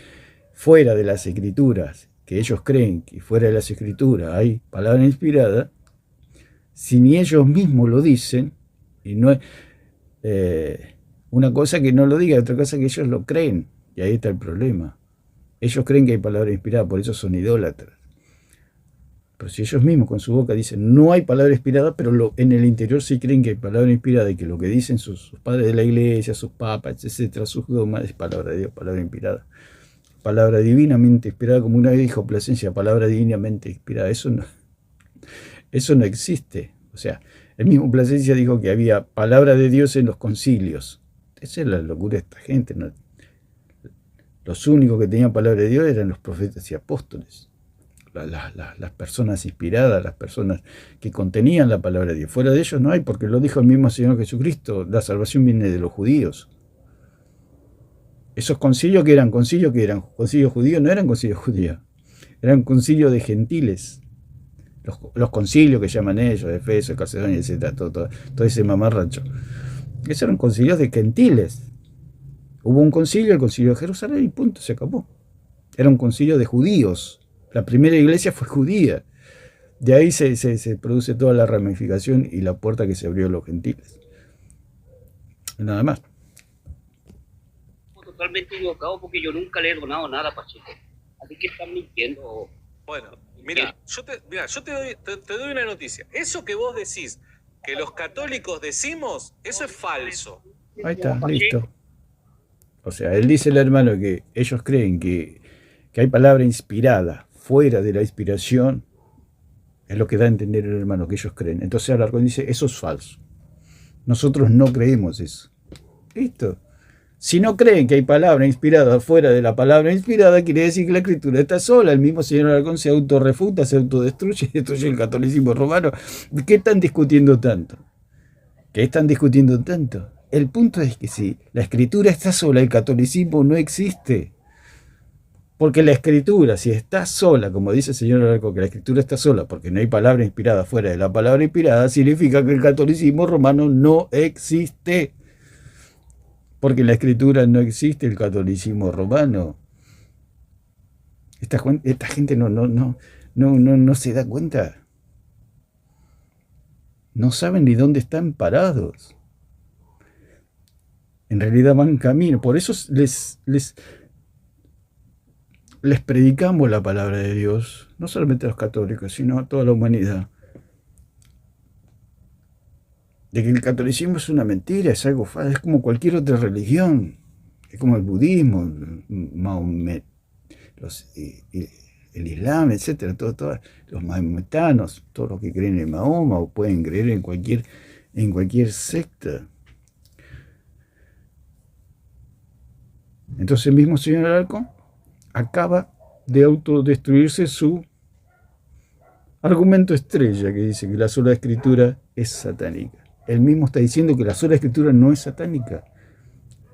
fuera de las escrituras, que ellos creen que fuera de las escrituras hay palabra inspirada, si ni ellos mismos lo dicen, y no es una cosa que no lo diga, otra cosa que ellos lo creen, y ahí está el problema. Ellos creen que hay palabra inspirada, por eso son idólatras. Pero si ellos mismos con su boca dicen no hay palabra inspirada, pero en el interior sí creen que hay palabra inspirada y que lo que dicen sus padres de la iglesia, sus papas, etcétera, sus dogmas es palabra de Dios, palabra inspirada. Palabra divinamente inspirada, como una vez dijo Plasencia, palabra divinamente inspirada. Eso no existe. O sea, el mismo Plasencia dijo que había palabra de Dios en los concilios. Esa es la locura de esta gente, ¿no? Los únicos que tenían palabra de Dios eran los profetas y apóstoles. Las personas inspiradas, las personas que contenían la palabra de Dios. Fuera de ellos no hay, porque lo dijo el mismo Señor Jesucristo, la salvación viene de los judíos. Esos concilios que eran concilios judíos, no eran concilios judíos, eran concilios de gentiles. Los concilios que llaman ellos, de Efeso, Calcedonia, etc., todo ese mamarracho. Esos eran concilios de gentiles. Hubo un concilio, el concilio de Jerusalén, y punto, se acabó. Era un concilio de judíos. La primera iglesia fue judía. De ahí se produce toda la ramificación y la puerta que se abrió a los gentiles. Nada más. Totalmente equivocado porque yo nunca le he donado nada a Pacheco. Así que están mintiendo. Bueno, mira, yo te doy una noticia. Eso que vos decís, que los católicos decimos, eso es falso. Ahí está, listo. O sea, él dice el hermano que ellos creen que hay palabra inspirada fuera de la inspiración, es lo que da a entender el hermano, que ellos creen. Entonces Alarcón dice, eso es falso. Nosotros no creemos eso. Listo. Si no creen que hay palabra inspirada fuera de la palabra inspirada, quiere decir que la escritura está sola. El mismo señor Alarcón se autorrefuta, se autodestruye, destruye el catolicismo romano. ¿Qué están discutiendo tanto? ¿Qué están discutiendo tanto? El punto es que si la escritura está sola, el catolicismo no existe. Porque la escritura, si está sola, como dice el señor Alarcón, que la escritura está sola porque no hay palabra inspirada fuera de la palabra inspirada, significa que el catolicismo romano no existe. Porque en la escritura no existe el catolicismo romano. Esta gente no se da cuenta. No saben ni dónde están parados. En realidad van camino. Por eso les predicamos la palabra de Dios, no solamente a los católicos, sino a toda la humanidad. De que el catolicismo es una mentira, es algo falso, es como cualquier otra religión, es como el budismo, Mahomet, el Islam, etcétera, todos los mahometanos, todos los que creen en Mahoma o pueden creer en cualquier secta. Entonces el mismo señor Alarcón acaba de autodestruirse su argumento estrella, que dice que la sola escritura es satánica. Él mismo está diciendo que la sola escritura no es satánica.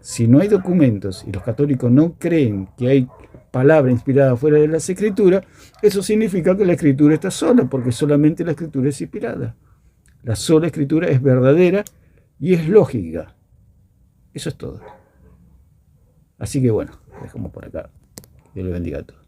Si no hay documentos y los católicos no creen que hay palabra inspirada fuera de las escrituras, eso significa que la escritura está sola, porque solamente la escritura es inspirada. La sola escritura es verdadera y es lógica. Eso es todo. Así que bueno, dejamos por acá. Dios los bendiga a todos.